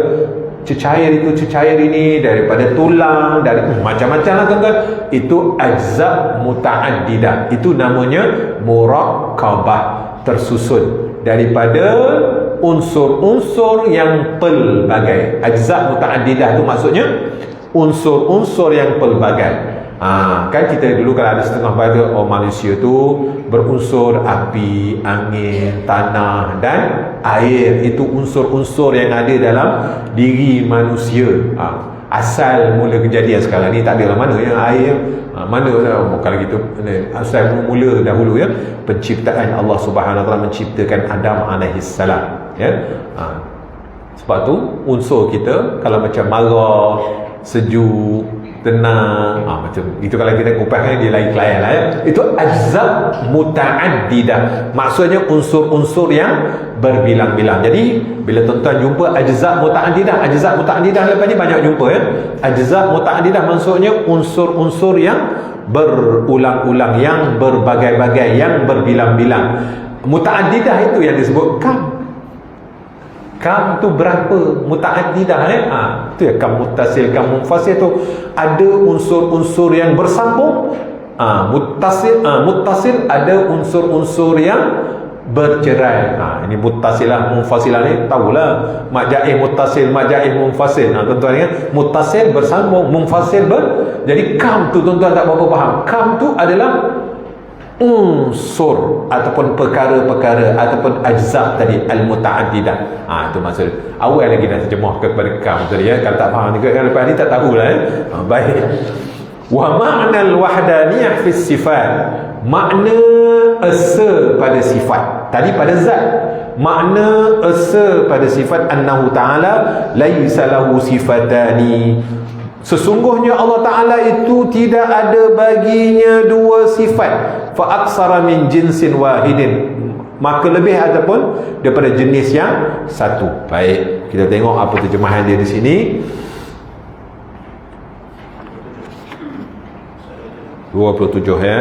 cecair itu, cecair ini, daripada tulang, dari macam-macam lah tuan-tuan. Itu ajza muta'addidah. Itu namanya murakkabah, tersusun daripada unsur-unsur yang pelbagai. Ajza muta'addidah itu maksudnya unsur-unsur yang pelbagai. Kan kita dulu kalau ada setengah pada manusia tu berunsur api, angin, tanah dan air. Itu unsur-unsur yang ada dalam diri manusia. Asal mula kejadian sekarang ni tak ada lah mana yang air, mana kalau gitu asal mula dahulu ya, penciptaan Allah Subhanahu Wa Taala menciptakan Adam alaihi salam ya. Sebab tu unsur kita kalau macam marah, sejuk, tenang, macam itu kalau kita kupaskan dia lain klien lah ya. Itu ajza muta'addidah, maksudnya unsur-unsur yang berbilang-bilang. Jadi bila tuan-tuan jumpa ajza muta'addidah lepas ni banyak jumpa ya. Ajza muta'addidah maksudnya unsur-unsur yang berulang-ulang, yang berbagai-bagai, yang berbilang-bilang. Muta'addidah itu yang disebut kam. Kam tu berapa? Muta'addidah tu ya, kam muttasil, kam munfasil tu ada unsur-unsur yang bersambung. Muttasil ada unsur-unsur yang bercerai. Ini muttasilah, munfasilah ni tahulah. Maj'ih muttasil, maj'ih munfasil. Tuan-tuan ingat, muttasil bersambung, munfasil jadi kam tu tuan-tuan tak berapa faham. Kam tu adalah unsur ataupun perkara-perkara ataupun ajza tadi al-muta'addidah. Itu maksud awal lagi dah terjemah kepada kam tadi ya. Kalau tak faham juga kan lepas ni tak tahulah ya. Baik. Wa ma'nal wahdaniyah fi sifat, makna esa pada sifat. Tadi pada zat. Makna esa pada sifat annahu ta'ala laisa lahu sifatani, sesungguhnya Allah Ta'ala itu tidak ada baginya dua sifat. Fa aksara min jinsin wahidin, maka lebih ataupun daripada jenis yang satu. Baik, kita tengok apa terjemahan dia di sini. 27 ya.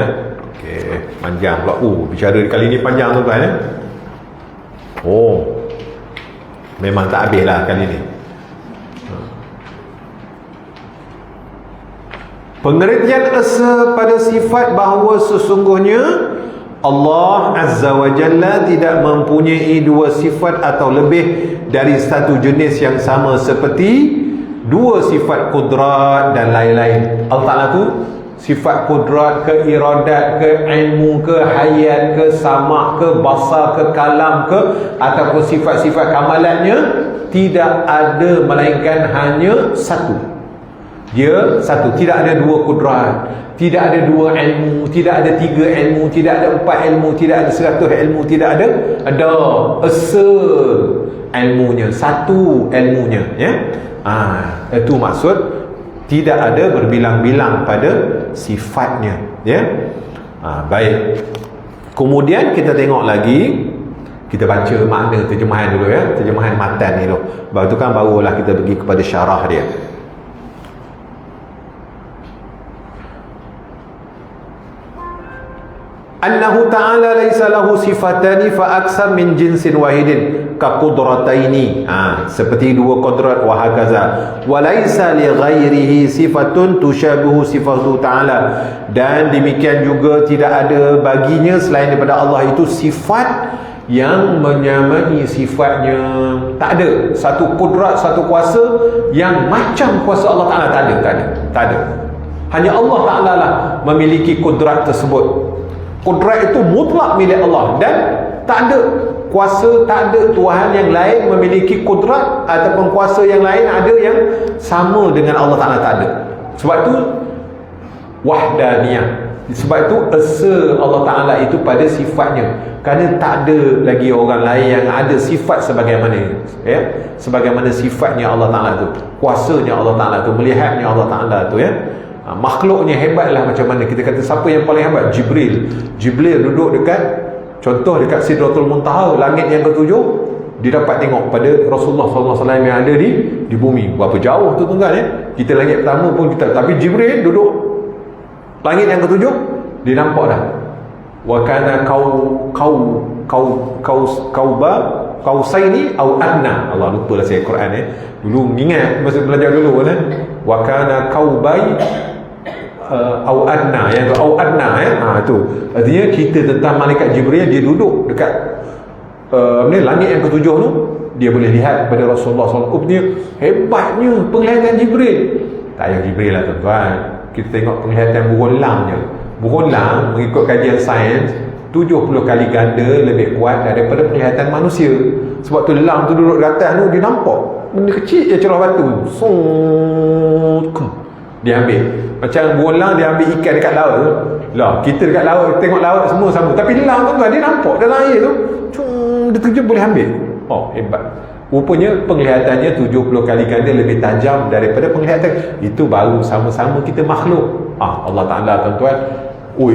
Okey, panjang pula. Bicara kali ni panjang tuan-tuan ya. Memang tak habis lah kali ni. Pengertian asa pada sifat bahawa sesungguhnya Allah Azza wa Jalla tidak mempunyai dua sifat atau lebih dari satu jenis yang sama, seperti dua sifat kudrat dan lain-lain. Allah Ta'ala tu sifat kudrat ke, iradat ke, ilmu ke, hayat ke, sama ke, basar ke, kalam ke, ataupun sifat-sifat kamalatnya tidak ada, melainkan hanya satu. Dia satu, tidak ada dua kudrat, tidak ada dua ilmu, tidak ada tiga ilmu, tidak ada empat ilmu, tidak ada 100 ilmu, tidak ada asa ilmunya, satu ilmunya ya. Itu maksud tidak ada berbilang-bilang pada sifatnya ya. Baik, kemudian kita tengok lagi, kita baca makna terjemahan dulu ya, terjemahan matan ni dulu, baru tu kan barulah kita pergi kepada syarah dia. Annahu ta'ala laysa lahu sifatani fa aksar min jinsin wahidin ka qudrataini, seperti dua qudrat, wa hakaza wa laysa li ghairihi sifatun tushabihu sifatu ta'ala, dan demikian juga tidak ada baginya selain daripada Allah itu sifat yang menyamai sifatnya. Tak ada satu kudrat, satu kuasa yang macam kuasa Allah Ta'ala. Tak ada. Hanya Allah Ta'ala lah memiliki kudrat tersebut. Kudrat itu mutlak milik Allah, dan tak ada kuasa, tak ada Tuhan yang lain memiliki kudrat ataupun kuasa yang lain ada yang sama dengan Allah Ta'ala. Tak ada. Sebab itu wahdaniyah, sebab itu esa Allah Ta'ala itu pada sifatnya, kerana tak ada lagi orang lain yang ada sifat sebagaimana ya, sebagaimana sifatnya Allah Ta'ala itu, kuasanya Allah Ta'ala itu, melihatnya Allah Ta'ala itu ya. Makhluknya hebatlah macam mana. Kita kata siapa yang paling hebat? Jibril duduk dekat, contoh dekat Sidratul Muntaha, langit yang ketujuh, dia dapat tengok pada Rasulullah SAW yang ada di bumi. Berapa jauh tu tuan ya. Kita langit pertama pun kita, tapi Jibril duduk langit yang ketujuh, dia nampak dah. Wa kana kausaini au adna. Allah lupa lah saya Quran dulu ingat masa belajar dulu kan. Wa kana kaubai au adna, yang tu au adna tu artinya kita tentang malaikat Jibril, dia duduk dekat langit yang ketujuh tu, dia boleh lihat pada Rasulullah SAW. Dia hebatnya penglihatan Jibril. Tak payah Jibril lah tuan-tuan, kita tengok penglihatan burung elang mengikut kajian sains 70 kali ganda lebih kuat daripada penglihatan manusia. Sebab tu elang tu duduk di atas tu, dia nampak benda kecil je, cerah batu dia ambil. Macam bolang dia ambil ikan dekat laut tu lah, kita dekat laut tengok laut semua sama, tapi elang tu dia nampak dalam air tu, dia terjun boleh ambil. Hebat. Rupanya penglihatannya 70 kali ganda lebih tajam daripada penglihatan. Itu baru sama-sama kita makhluk. Allah Ta'ala tuan-tuan,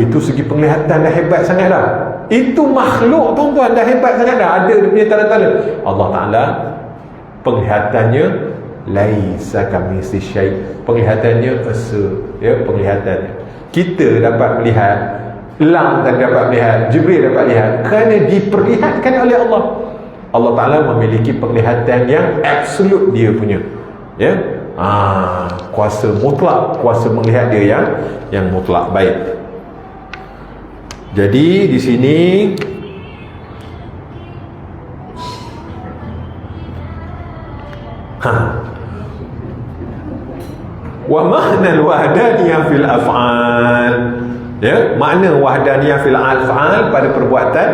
itu segi penglihatan dah hebat sangat dah. Itu makhluk tuan-tuan dah hebat sangat dah, ada dia punya tanda-tanda. Allah Ta'ala penglihatannya laisa kamitsli syai', penglihatannya asa ya, penglihatannya. Kita dapat melihat, elang tak dapat melihat, Jibril dapat lihat, kerana diperlihatkan oleh Allah. Allah Ta'ala memiliki penglihatan yang absolut dia punya ya. Kuasa mutlak, kuasa melihat dia yang mutlak. Baik, jadi di sini wa makna al-wahdaniyah fil af'al ya, makna wahdaniyah fil af'al pada perbuatan,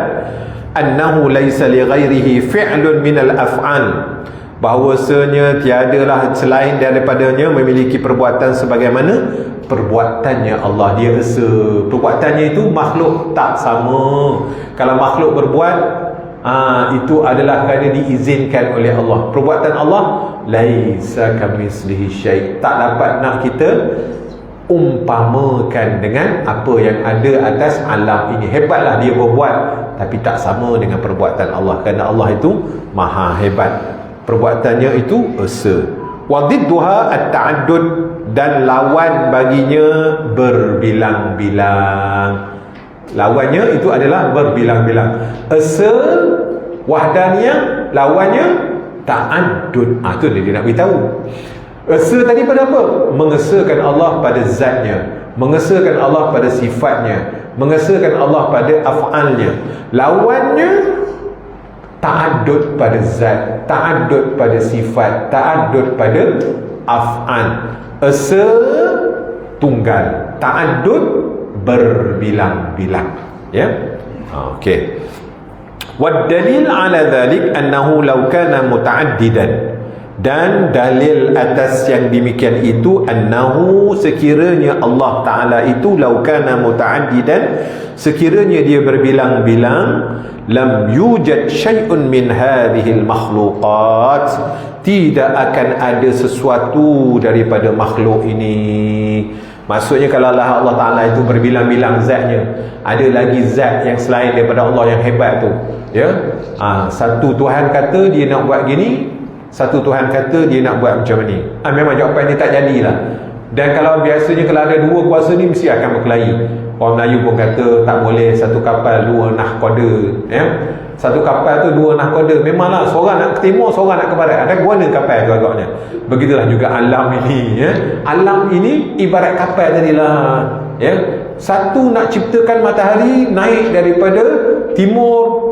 annahu laysa li ghairihi fi'lun min al-af'al, bahawasanya tiadalah selain daripadanya memiliki perbuatan sebagaimana perbuatannya Allah. Dia esa, perbuatannya itu makhluk tak sama. Kalau makhluk berbuat, itu adalah kerana diizinkan oleh Allah. Perbuatan Allah laisa kamitslihi syai', tak dapat nak kita umpamakan dengan apa yang ada atas alam ini. Hebatlah dia berbuat, tapi tak sama dengan perbuatan Allah, kerana Allah itu maha hebat. Perbuatannya itu esa. Wa didduha at-ta'addud, dan lawan baginya berbilang-bilang. Lawannya itu adalah berbilang-bilang. Esa wahdaniyah, lawannya ta'addud. Itu dia nak beritahu. Esa tadi pada apa? Mengesakan Allah pada zatnya, mengesakan Allah pada sifatnya, mengesakan Allah pada af'alnya. Lawannya ta'addud pada zat, ta'addud pada sifat, ta'addud pada af'al. Esa tunggal, ta'addud berbilang-bilang. Ya. Okey. Wad dalil ala dhalik annahu law kana muta'addidan, dan dalil atas yang demikian itu annahu, sekiranya Allah Ta'ala itu law kana muta'addidan, sekiranya dia berbilang-bilang, lam yujad syai'un min hadhil makhluqat, tidak akan ada sesuatu daripada makhluk ini. Maksudnya kalau Allah Ta'ala itu berbilang-bilang zatnya, ada lagi zat yang selain daripada Allah yang hebat tu, ya. Satu Tuhan kata dia nak buat gini, satu Tuhan kata dia nak buat macam ni. Memang jawapan dia tak jadilah. Dan kalau biasanya kalau ada dua kuasa ni mesti akan berkelahi. Orang Melayu pun kata tak boleh satu kapal dua nahkoda, ya. Satu kapal tu dua nahkoda. Memanglah seorang nak ke timur, seorang nak ke barat. Ada guna kapal tu agaknya. Begitulah juga alam ini, ya. Alam ini ibarat kapal tadilah, ya. Satu nak ciptakan matahari naik daripada timur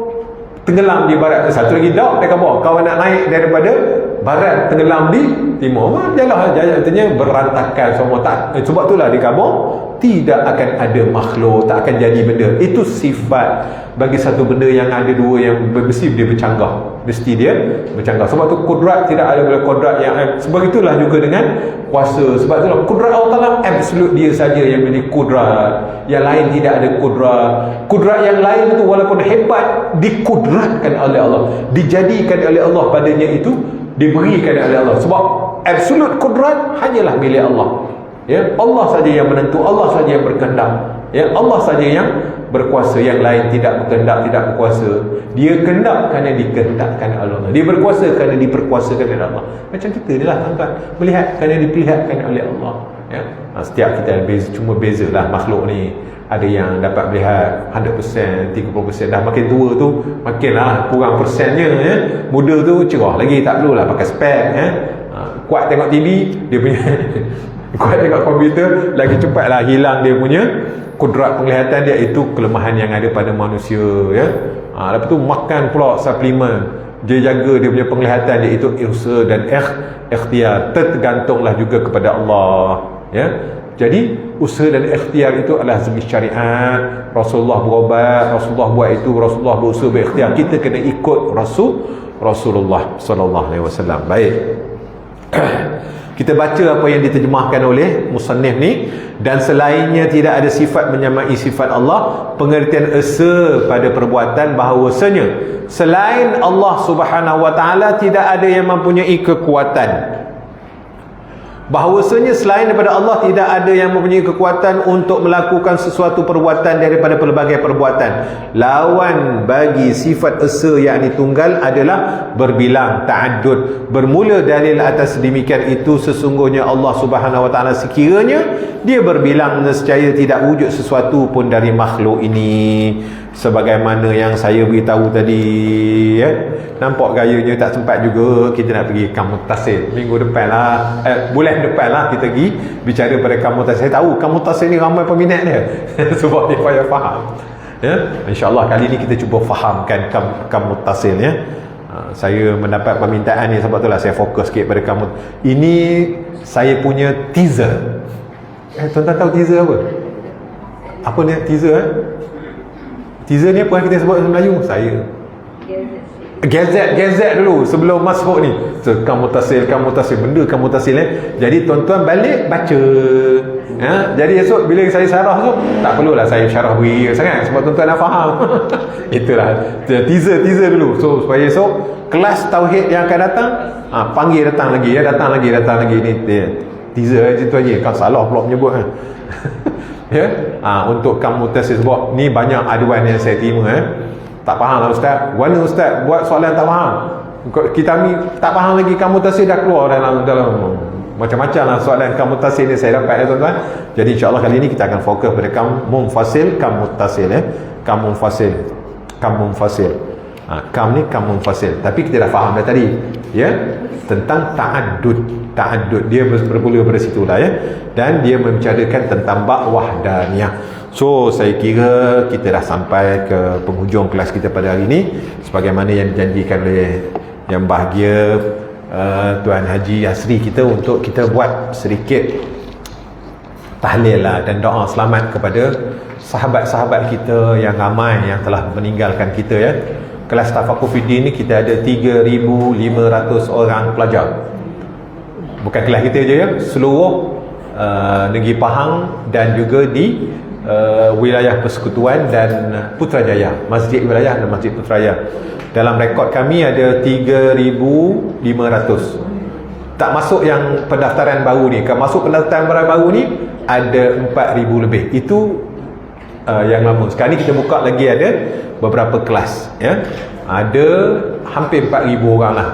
tenggelam di barat, satu lagi dak dekat bawah. Kau nak naik daripada barat tenggelam di timur, jalan artinya berantakan semua. Tak, sebab itulah dikabur tidak akan ada makhluk, tak akan jadi benda. Itu sifat bagi satu benda yang ada dua yang mesti dia bercanggah, mesti dia bercanggah. Sebab tu kudrat tidak ada kudrat yang sebab itulah juga dengan kuasa. Sebab itulah kudrat Allah Ta'ala absolute, dia saja yang memiliki kudrat, yang lain tidak ada kudrat. Kudrat yang lain itu walaupun hebat dikudratkan oleh Allah, dijadikan oleh Allah padanya, itu diberikan oleh Allah. Sebab absolute kudrat hanyalah milik Allah, ya. Allah saja yang menentu, Allah saja yang berkehendak, ya. Allah saja yang berkuasa, yang lain tidak berkehendak, tidak berkuasa. Dia kehendak kerana dikehendakkan oleh Allah, dia berkuasa kerana diperkuasakan oleh Allah. Macam kita ni lah, tuan-tuan, melihat kerana diperlihatkan oleh Allah, ya. Setiap kita cuma bezalah makhluk ni. Ada yang dapat melihat 100%, 30%. Dah makin tua tu makinlah kurang persennya, ya. Muda tu cerah lagi, tak perlulah pakai spek, ya. Kuat tengok TV dia punya kuat tengok komputer, lagi cepatlah hilang dia punya kudrat penglihatan dia. Itu kelemahan yang ada pada manusia, ya. Lepas tu makan pula suplemen, dia jaga dia punya penglihatan dia. Itu usaha dan ikhtiar, tergantunglah juga kepada Allah, ya. Jadi usaha dan ikhtiar itu adalah jenis syariat. Rasulullah berobat, Rasulullah buat itu, Rasulullah berusaha berikhtiar. Kita kena ikut Rasulullah sallallahu alaihi wasallam. Baik. Kita baca apa yang diterjemahkan oleh musannif ni, dan selainnya tidak ada sifat menyamai sifat Allah. Pengertian esa pada perbuatan bahawasanya selain Allah Subhanahu wa taala tidak ada yang mempunyai kekuatan. Bahawasanya selain daripada Allah tidak ada yang mempunyai kekuatan untuk melakukan sesuatu perbuatan daripada pelbagai perbuatan. Lawan bagi sifat esa yakni tunggal adalah berbilang, ta'addud. Bermula dalil atas demikian itu, sesungguhnya Allah Subhanahu wa taala sekiranya dia berbilang, nescaya tidak wujud sesuatu pun dari makhluk ini. Sebagaimana yang saya beritahu tadi, ya. Nampak gayanya tak sempat juga. Kita nak pergi Kamus Tasir minggu depan lah, bulan depan lah kita pergi bicara pada Kamus Tasir. Saya tahu Kamus Tasir ni ramai peminat dia sebab dia payah faham, ya. InsyaAllah kali ni kita cuba fahamkan Kamus Tasir, ya. Saya mendapat permintaan ni, sebab itulah saya fokus sikit pada Kamus. Ini saya punya teaser. Tuan-tuan tahu teaser apa? Apa ni teaser? Teaser ni apa yang kita sebut dalam Melayu? Saya Gazette dulu sebelum masuk ni. So, kamu tasil benda kamu tasil, Jadi tuan-tuan balik baca, ya? Jadi esok bila saya syarah tu tak perlulah saya syarah beri sangat, sebab tuan-tuan dah faham. Itulah teaser dulu. So supaya esok kelas tauhid yang akan datang, panggil datang lagi, ya. Datang lagi ni teaser je tu aja. Kan salah pula menyebut kan. Ya. Untuk kam mutasil sebab ni banyak aduan yang saya terima tak faham lah ustaz. Mana ustaz buat soalan tak faham? Kita ni tak faham lagi kam mutasil dah keluar dalam macam-macam lah soalan kam mutasil ni saya dapat tuan-tuan. Jadi insya-Allah kali ni kita akan fokus pada kam munfasil, kam mutasil kam munfasil, kam munfasil. Kam ni kam munfasil. Tapi kita dah faham dah tadi ya tentang ta'addud dia bermula dari situlah ya, dan dia membicarakan tentang bab wahdaniyah. So saya kira kita dah sampai ke penghujung kelas kita pada hari ini sebagaimana yang dijanjikan oleh yang bahagia Tuan Haji Yasri kita untuk kita buat sedikit tahlil lah dan doa selamat kepada sahabat-sahabat kita yang ramai yang telah meninggalkan kita ya. Kelas Tafakur Fiddin ni kita ada 3,500 orang pelajar. Bukan kelas kita je ya, seluruh negeri Pahang dan juga di wilayah Persekutuan dan Putrajaya, Masjid Wilayah dan Masjid Putrajaya. Dalam rekod kami ada 3,500. Tak masuk yang pendaftaran baru ni. Kalau masuk pendaftaran baru ni ada 4,000 lebih. Itu yang lama. Sekarang ni kita buka lagi ada beberapa kelas ya. Ada hampir 4,000 orang lah.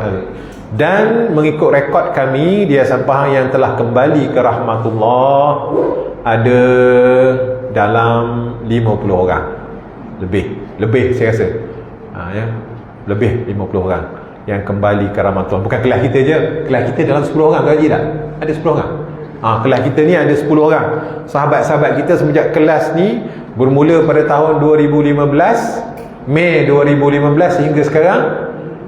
Dan mengikut rekod kami di Yayasan Pahang yang telah kembali ke rahmatullah ada dalam 50 orang lebih saya rasa ya, lebih 50 orang yang kembali ke rahmatullah. Bukan kelas kita je, kelas kita dalam 10 orang gaji tak? Ada 10 orang. Kelas kita ni ada 10 orang. Sahabat-sahabat kita semenjak kelas ni bermula pada tahun 2015, Mei 2015 hingga sekarang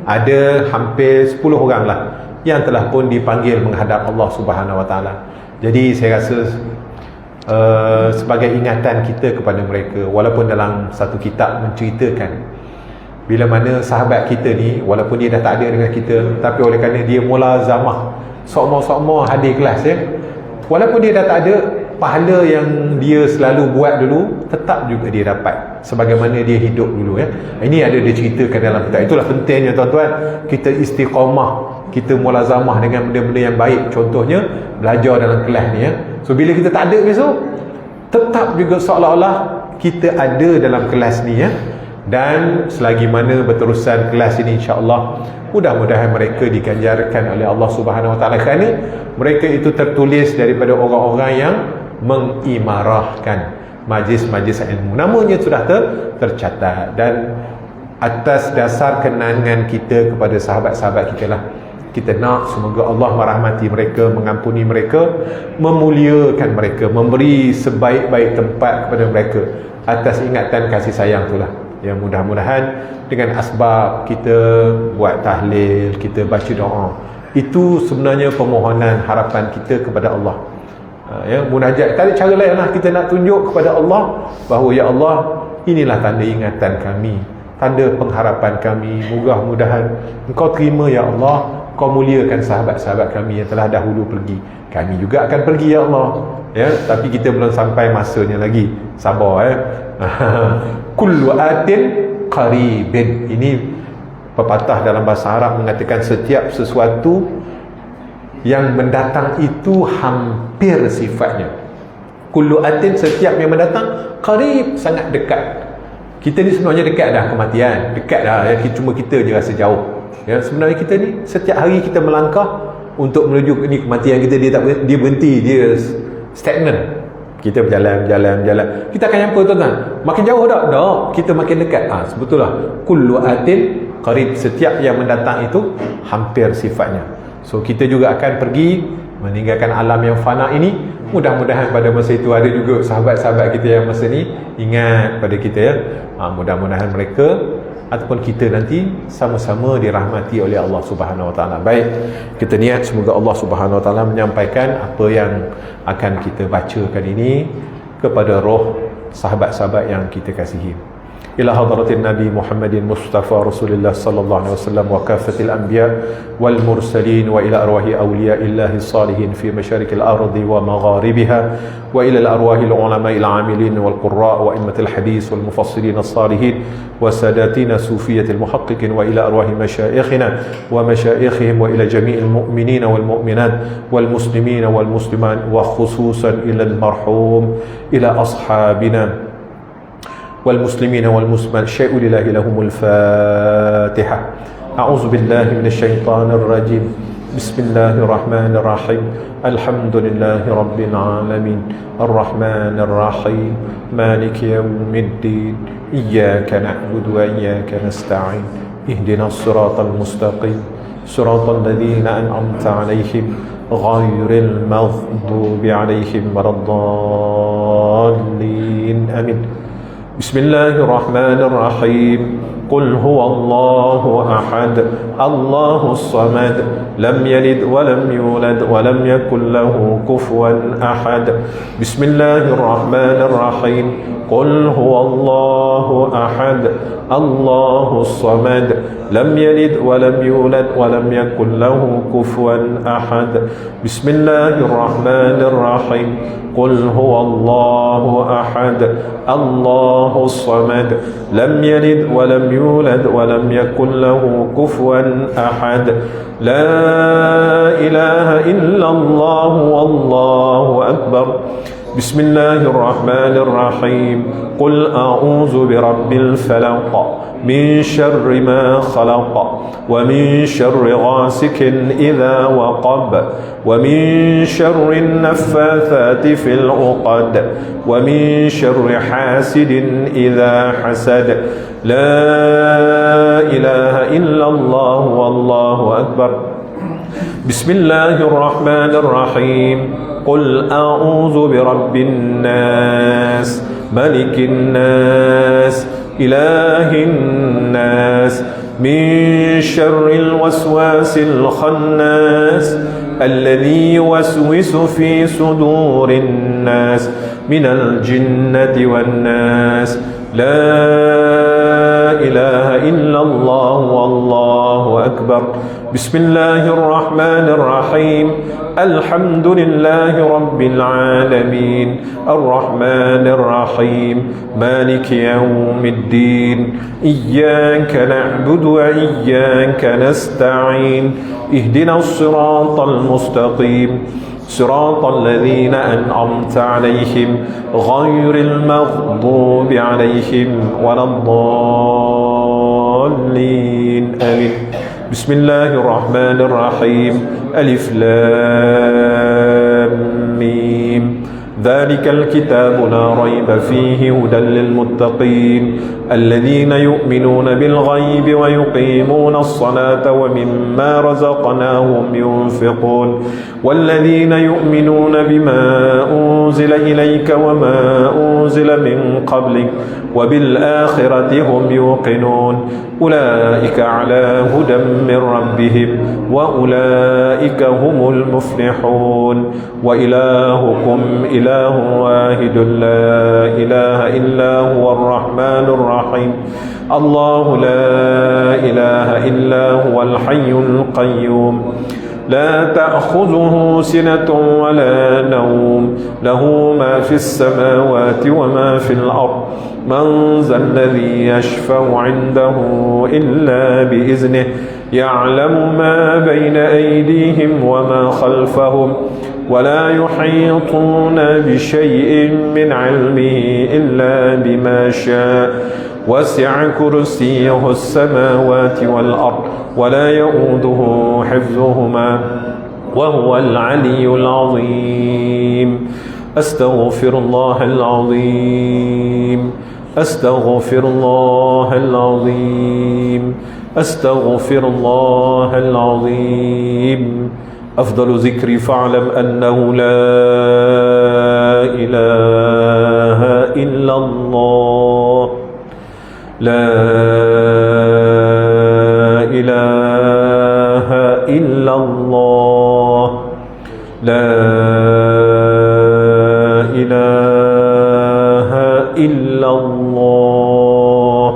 ada hampir 10 orang lah yang telah pun dipanggil menghadap Allah Subhanahu Wa Taala. Jadi saya rasa sebagai ingatan kita kepada mereka, walaupun dalam satu kitab menceritakan bila mana sahabat kita ni walaupun dia dah tak ada dengan kita, tapi oleh kerana dia mulazamah sok-sok hadir kelas ya, walaupun dia dah tak ada, pahala yang dia selalu buat dulu tetap juga dia dapat sebagaimana dia hidup dulu ya. Ini ada dia ceritakan dalam kitab. Itulah pentingnya tuan-tuan kita istiqamah, kita mulazamah dengan benda-benda yang baik. Contohnya belajar dalam kelas ni ya. So bila kita tak ada besok, tetap juga seolah-olah kita ada dalam kelas ni ya. Dan selagi mana berterusan kelas ini, insya-Allah mudah-mudahan mereka diganjarkan oleh Allah Subhanahu Wa Taala kerana mereka itu tertulis daripada orang-orang yang mengimarahkan majlis-majlis ilmu. Namanya sudah tercatat dan atas dasar kenangan kita kepada sahabat-sahabat kita lah, kita nak semoga Allah merahmati mereka, mengampuni mereka, memuliakan mereka, memberi sebaik-baik tempat kepada mereka atas ingatan kasih sayang itulah. Ya, mudah-mudahan dengan asbab kita buat tahlil, kita baca doa, itu sebenarnya permohonan harapan kita kepada Allah. Ya, munajat, tak ada cara lain lah, kita nak tunjuk kepada Allah bahawa ya Allah, inilah tanda ingatan kami, tanda pengharapan kami. Mudah-mudahan Engkau terima ya Allah, Kau muliakan sahabat-sahabat kami yang telah dahulu pergi. Kami juga akan pergi ya Allah ya, tapi kita belum sampai masanya lagi. Sabar ya. Kullu atin qaribin. Ini pepatah dalam bahasa Arab mengatakan setiap sesuatu yang mendatang itu hampir sifatnya. Kullu atin, setiap yang mendatang, qarib, sangat dekat. Kita ni sebenarnya dekat dah kematian, dekat dah ya, cuma kita je rasa jauh. Ya, sebenarnya kita ni setiap hari kita melangkah untuk menuju ni kematian kita, dia berhenti, dia stagnan. Kita berjalan. Kita akan nyampa tuan-tuan. Makin jauh tak? Kita makin dekat. Sebetulnya kullu atin qarib, setiap yang mendatang itu hampir sifatnya. So kita juga akan pergi meninggalkan alam yang fana ini. Mudah-mudahan pada masa itu ada juga sahabat-sahabat kita yang masa ni ingat pada kita ya. Mudah-mudahan mereka ataupun kita nanti sama-sama dirahmati oleh Allah Subhanahu Wa Taala. Baik, kita niat semoga Allah Subhanahu Wa Taala menyampaikan apa yang akan kita bacakan ini kepada roh sahabat-sahabat yang kita kasihi. إلى حضرة النبي محمد مصطفى رسول الله صلى الله عليه وسلم وكافة الأنبياء والمرسلين، وإلى أرواح أولياء الله الصالحين في مشارق الأرض ومغاربها، وإلى الأرواح العلماء العاملين والقراء وأئمة الحديث والمفسرين الصالحين وساداتنا صوفية المحققين، وإلى أرواح مشايخنا ومشايخهم، وإلى جميع المؤمنين والمؤمنات والمسلمين والمسلمات، وخصوصا إلى المرحوم إلى أصحابنا والمسلمين والمسلمات. شيء لله لهم الفاتحة. أعوذ بالله من الشيطان الرجيم. بسم الله الرحمن الرحيم. الحمد لله رب العالمين الرحمن الرحيم مالك يوم الدين إياك نعبد وإياك نستعين اهدنا الصراط المستقيم صراط الذين أنعمت عليهم غير المغضوب عليهم ولا الضالين آمين. بسم الله الرحمن الرحيم. قل هو الله أحد الله الصمد لم يلد ولم يولد ولم يكن له كفوا أحد. بسم الله الرحمن الرحيم. قل هو الله أحد الله الصمد لم يلد ولم يولد ولم يكن له كفوا أحد. بسم الله الرحمن الرحيم. قل هو الله أحد الله الصمد لم يلد ولم يولد ولم يكن له كفوا أحد. لا إله إلا الله والله أكبر. بسم الله الرحمن الرحيم. قل أعوذ برب الفلق من شر ما خلق ومن شر غاسق إذا وقب ومن شر النفاثات في العقد ومن شر حاسد إذا حسد. لا إله إلا الله والله أكبر. بسم الله الرحمن الرحيم. قل أعوذ برب الناس ملك الناس إله الناس من شر الوسواس الخناس الذي يوسوس في صدور الناس من الجنة والناس. لا إله إلا الله والله أكبر. بسم الله الرحمن الرحيم. الحمد لله رب العالمين الرحمن الرحيم مالك يوم الدين إياك نعبد وإياك نستعين اهدنا الصراط المستقيم صراط الذين أنعمت عليهم غير المغضوب عليهم ولا الضالين آمين. بسم الله الرحمن الرحيم. ألف لام ميم. ذلك الكتاب لا ريب فيه هدى للمتقين الذين يؤمنون بالغيب ويقيمون الصلاة ومما رزقناهم ينفقون والذين يؤمنون بما أنزل إليك وما أنزل من قبلك وبالآخرة هم يوقنون أولئك على هدى من ربهم وأولئك هم المفلحون. وإلهكم إله واحد لا إله إلا هو الرحمن الرحيم الله لا إله إلا هو الحي القيوم لا تأخذه سنة ولا نوم له ما في السماوات وما في الأرض من ذا الذي يشفع عنده إلا بإذنه يعلم ما بين أيديهم وما خلفهم ولا يحيطون بشيء من علمه إلا بما شاء وسع كرسيه السماوات والأرض ولا يؤوده حفظهما وهو العلي العظيم. أستغفر الله العظيم أستغفر الله العظيم أستغفر الله العظيم. أفضل ذكر فاعلم أنه لا إله إلا الله لا إله إلا الله لا إله إلا الله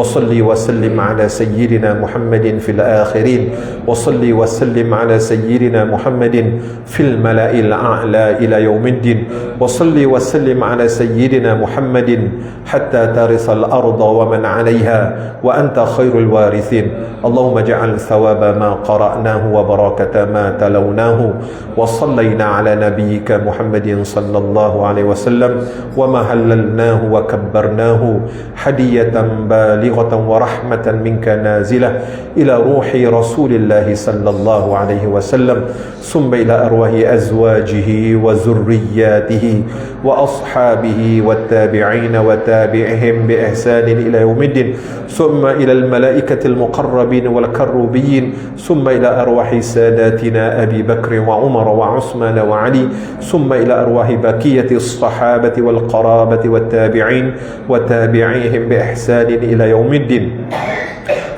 وصل وسلم على سيدنا محمد في الآخرين وصل وسلم على سيدنا محمد في الملأ الأعلى إلى يوم الدين وصل وسلم على سيدنا محمد حتى ترث الأرض ومن عليها وأنت خير الوارثين اللهم اجعل ثواب ما قرأناه وبركة ما تلوناه وصلينا على نبيك محمد صلى الله عليه وسلم وما هللناه وكبرناه هدية بالغة ورحمة منك نازلة إلى روح رسول الله صلى الله عليه وسلم ثم إلى أرواح أزواجه وذرياته وأصحابه والتابعين وتابعهم بإحسان إلى يوم الدين ثم إلى الملائكة المقربين والكروبيين ثم إلى أرواح ساداتنا أبي بكر وعمر وعثمان وعلي ثم إلى أرواح بقية الصحابة والقرابة والتابعين وتابعيهم بإحسان إلى يوم الدين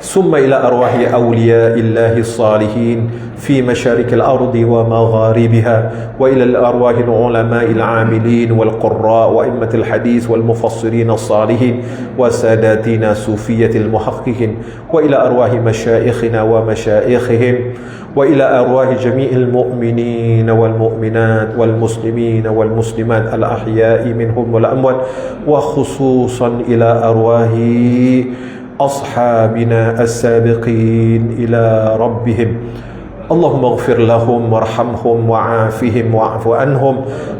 ثم إلى أرواح أولياء الله الصالحين في مشارق الأرض ومغاربها وإلى الأرواح العلماء العاملين والقراء وأئمة الحديث والمفسرين الصالحين وساداتنا صوفية المحققين وإلى أرواح مشايخنا ومشايخهم وإلى أرواح جميع المؤمنين والمؤمنات والمسلمين والمسلمات الأحياء منهم والأموات وخصوصا إلى أرواح أصحابنا السابقين إلى ربهم اللهم اغفر لهم وارحمهم وعافهم واعف عنهم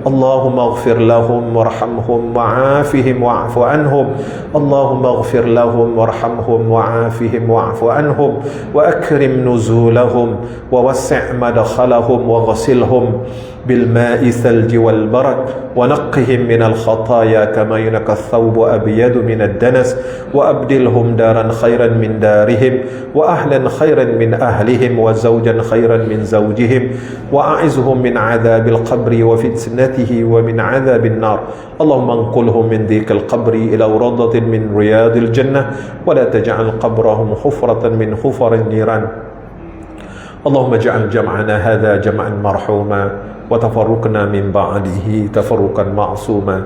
اللهم اغفر لهم وارحمهم وعافهم واعف عنهم اللهم اغفر لهم وارحمهم وعافهم واعف عنهم وأكرم نزولهم ووسع مدخلهم وغسلهم بالماء الثلج والبرد ونقهم من الخطايا كما ينقى الثوب أبيض من الدنس وأبدلهم دارا خيرا من دارهم وأهلا خيرا من أهلهم وزوجا خيرا من زوجهم وأعزهم من عذاب القبر وفتنته ومن عذاب النار اللهم انقلهم من ضيق القبر إلى روضة من رياض الجنة ولا تجعل قبرهم حفرة من حفر النيران اللهم اجعل جمعنا هذا جمعا مرحوما وتفرقنا من بعده تفرقا معصوما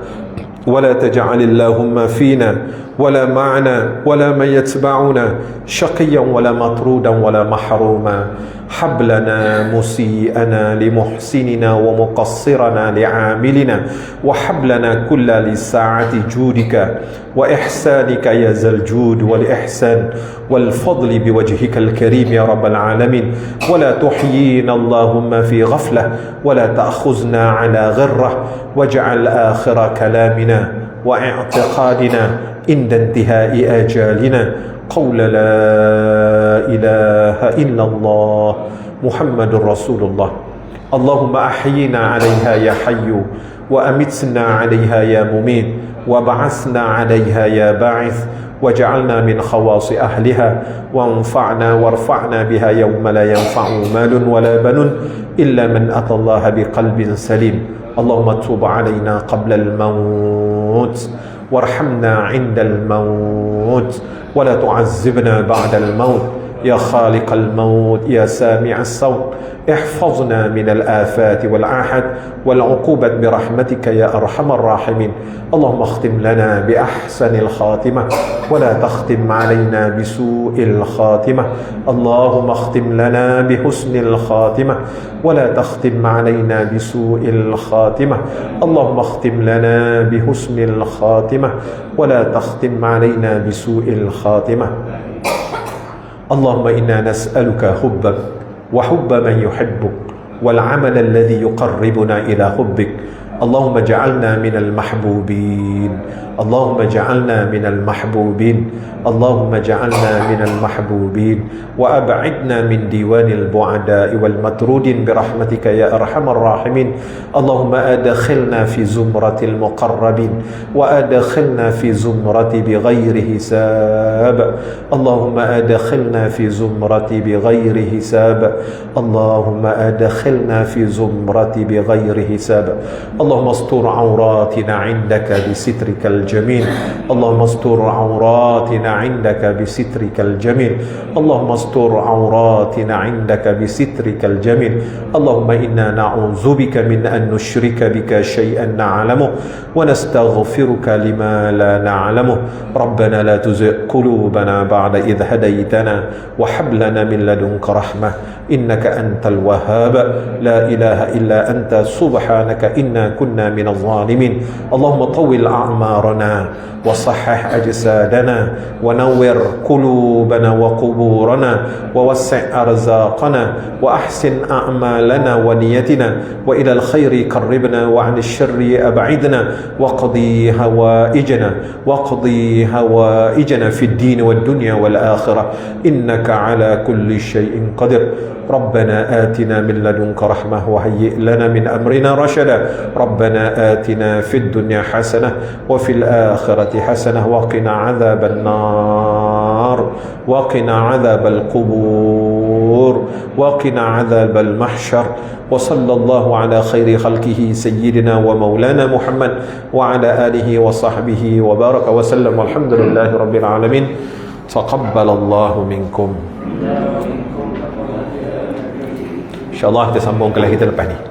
ولا تجعل اللهم فينا ولا معنا ولا من يتبعنا شقيا ولا مطرودا ولا محروما حبلنا مسيئنا لمحسننا ومقصرنا لعاملنا وحبلنا كل لساعة جودك وإحسانك يا ذا الجود والإحسان والفضل بوجهك الكريم يا رب العالمين ولا تحيينا اللهم في غفلة ولا تأخذنا على غرة واجعل آخر كلامنا واعتقادنا عند انتهاء آجالنا قول لا إله إلا الله محمد رسول الله اللهم أحينا عليها يا حي وأمتنا عليها يا مميت وبعثنا عليها يا باعث وجعلنا من خواص أهلها وانفعنا وارفعنا بها يوم لا ينفع مال ولا بنون إلا من أتى الله بقلب سليم اللهم تب علينا قبل الموت وارحمنا عند الموت ولا تعذبنا بعد الموت يا خالق الموت يا سامع الصوت احفظنا من الآفات والآحاد والعقوبة برحمتك يا أرحم الراحمين اللهم اختم لنا بأحسن الخاتمة ولا تختم علينا بسوء الخاتمة اللهم اختم لنا بحسن الخاتمة ولا تختم علينا بسوء الخاتمة اللهم اختم لنا بحسن الخاتمة ولا تختم علينا بسوء الخاتمة اللهم إنا نسألك حبك وحب من يحبك والعمل الذي يقربنا إلى حبك اللهم اجعلنا من المحبوبين اللهم اجعلنا من المحبوبين اللهم اجعلنا من المحبوبين وأبعدنا من ديوان البعداء والمطرودين برحمتك يا أرحم الراحمين اللهم أدخلنا في زمرة المقربين وأدخلنا في زمرة بغير حساب اللهم أدخلنا في زمرة بغير حساب اللهم أدخلنا في زمرة بغير حساب اللهم استر عوراتنا عندك بسترك الجميل اللهم استر عوراتنا عندك بسترك الجميل اللهم استر عوراتنا عندك بسترك الجميل اللهم إنا نعوذ بك من أن نشرك بك شيئا نعلمه ونستغفرك لما لا نعلمه ربنا لا تزغ قلوبنا بعد إذ هديتنا وهب لنا من لدنك رحمة إنك أنت الوهاب لا إله إلا أنت سبحانك إنا كنا من الظالمين اللهم طول أعمارنا وصحح أجسادنا ونور قلوبنا وقبورنا ووسع أرزاقنا وأحسن أعمالنا ونيتنا وإلى الخير قربنا وعن الشر أبعدنا وقضي هوائجنا في الدين والدنيا والآخرة إنك على كل شيء قدير ربنا آتنا من لدنك رحمة وهيئ لنا من أمرنا رشدا ربنا آتنا في الدنيا حسنة وفي الآخرة حسنة وقنا عذاب النار وقنا عذاب القبور وقنا عذاب المحشر وصلى الله على خير خلقه سيدنا ومولانا محمد وعلى آله وصحبه وبارك وسلم والحمد لله رب العالمين تقبل الله منكم. InsyaAllah kita sambung ke kita lepas ni.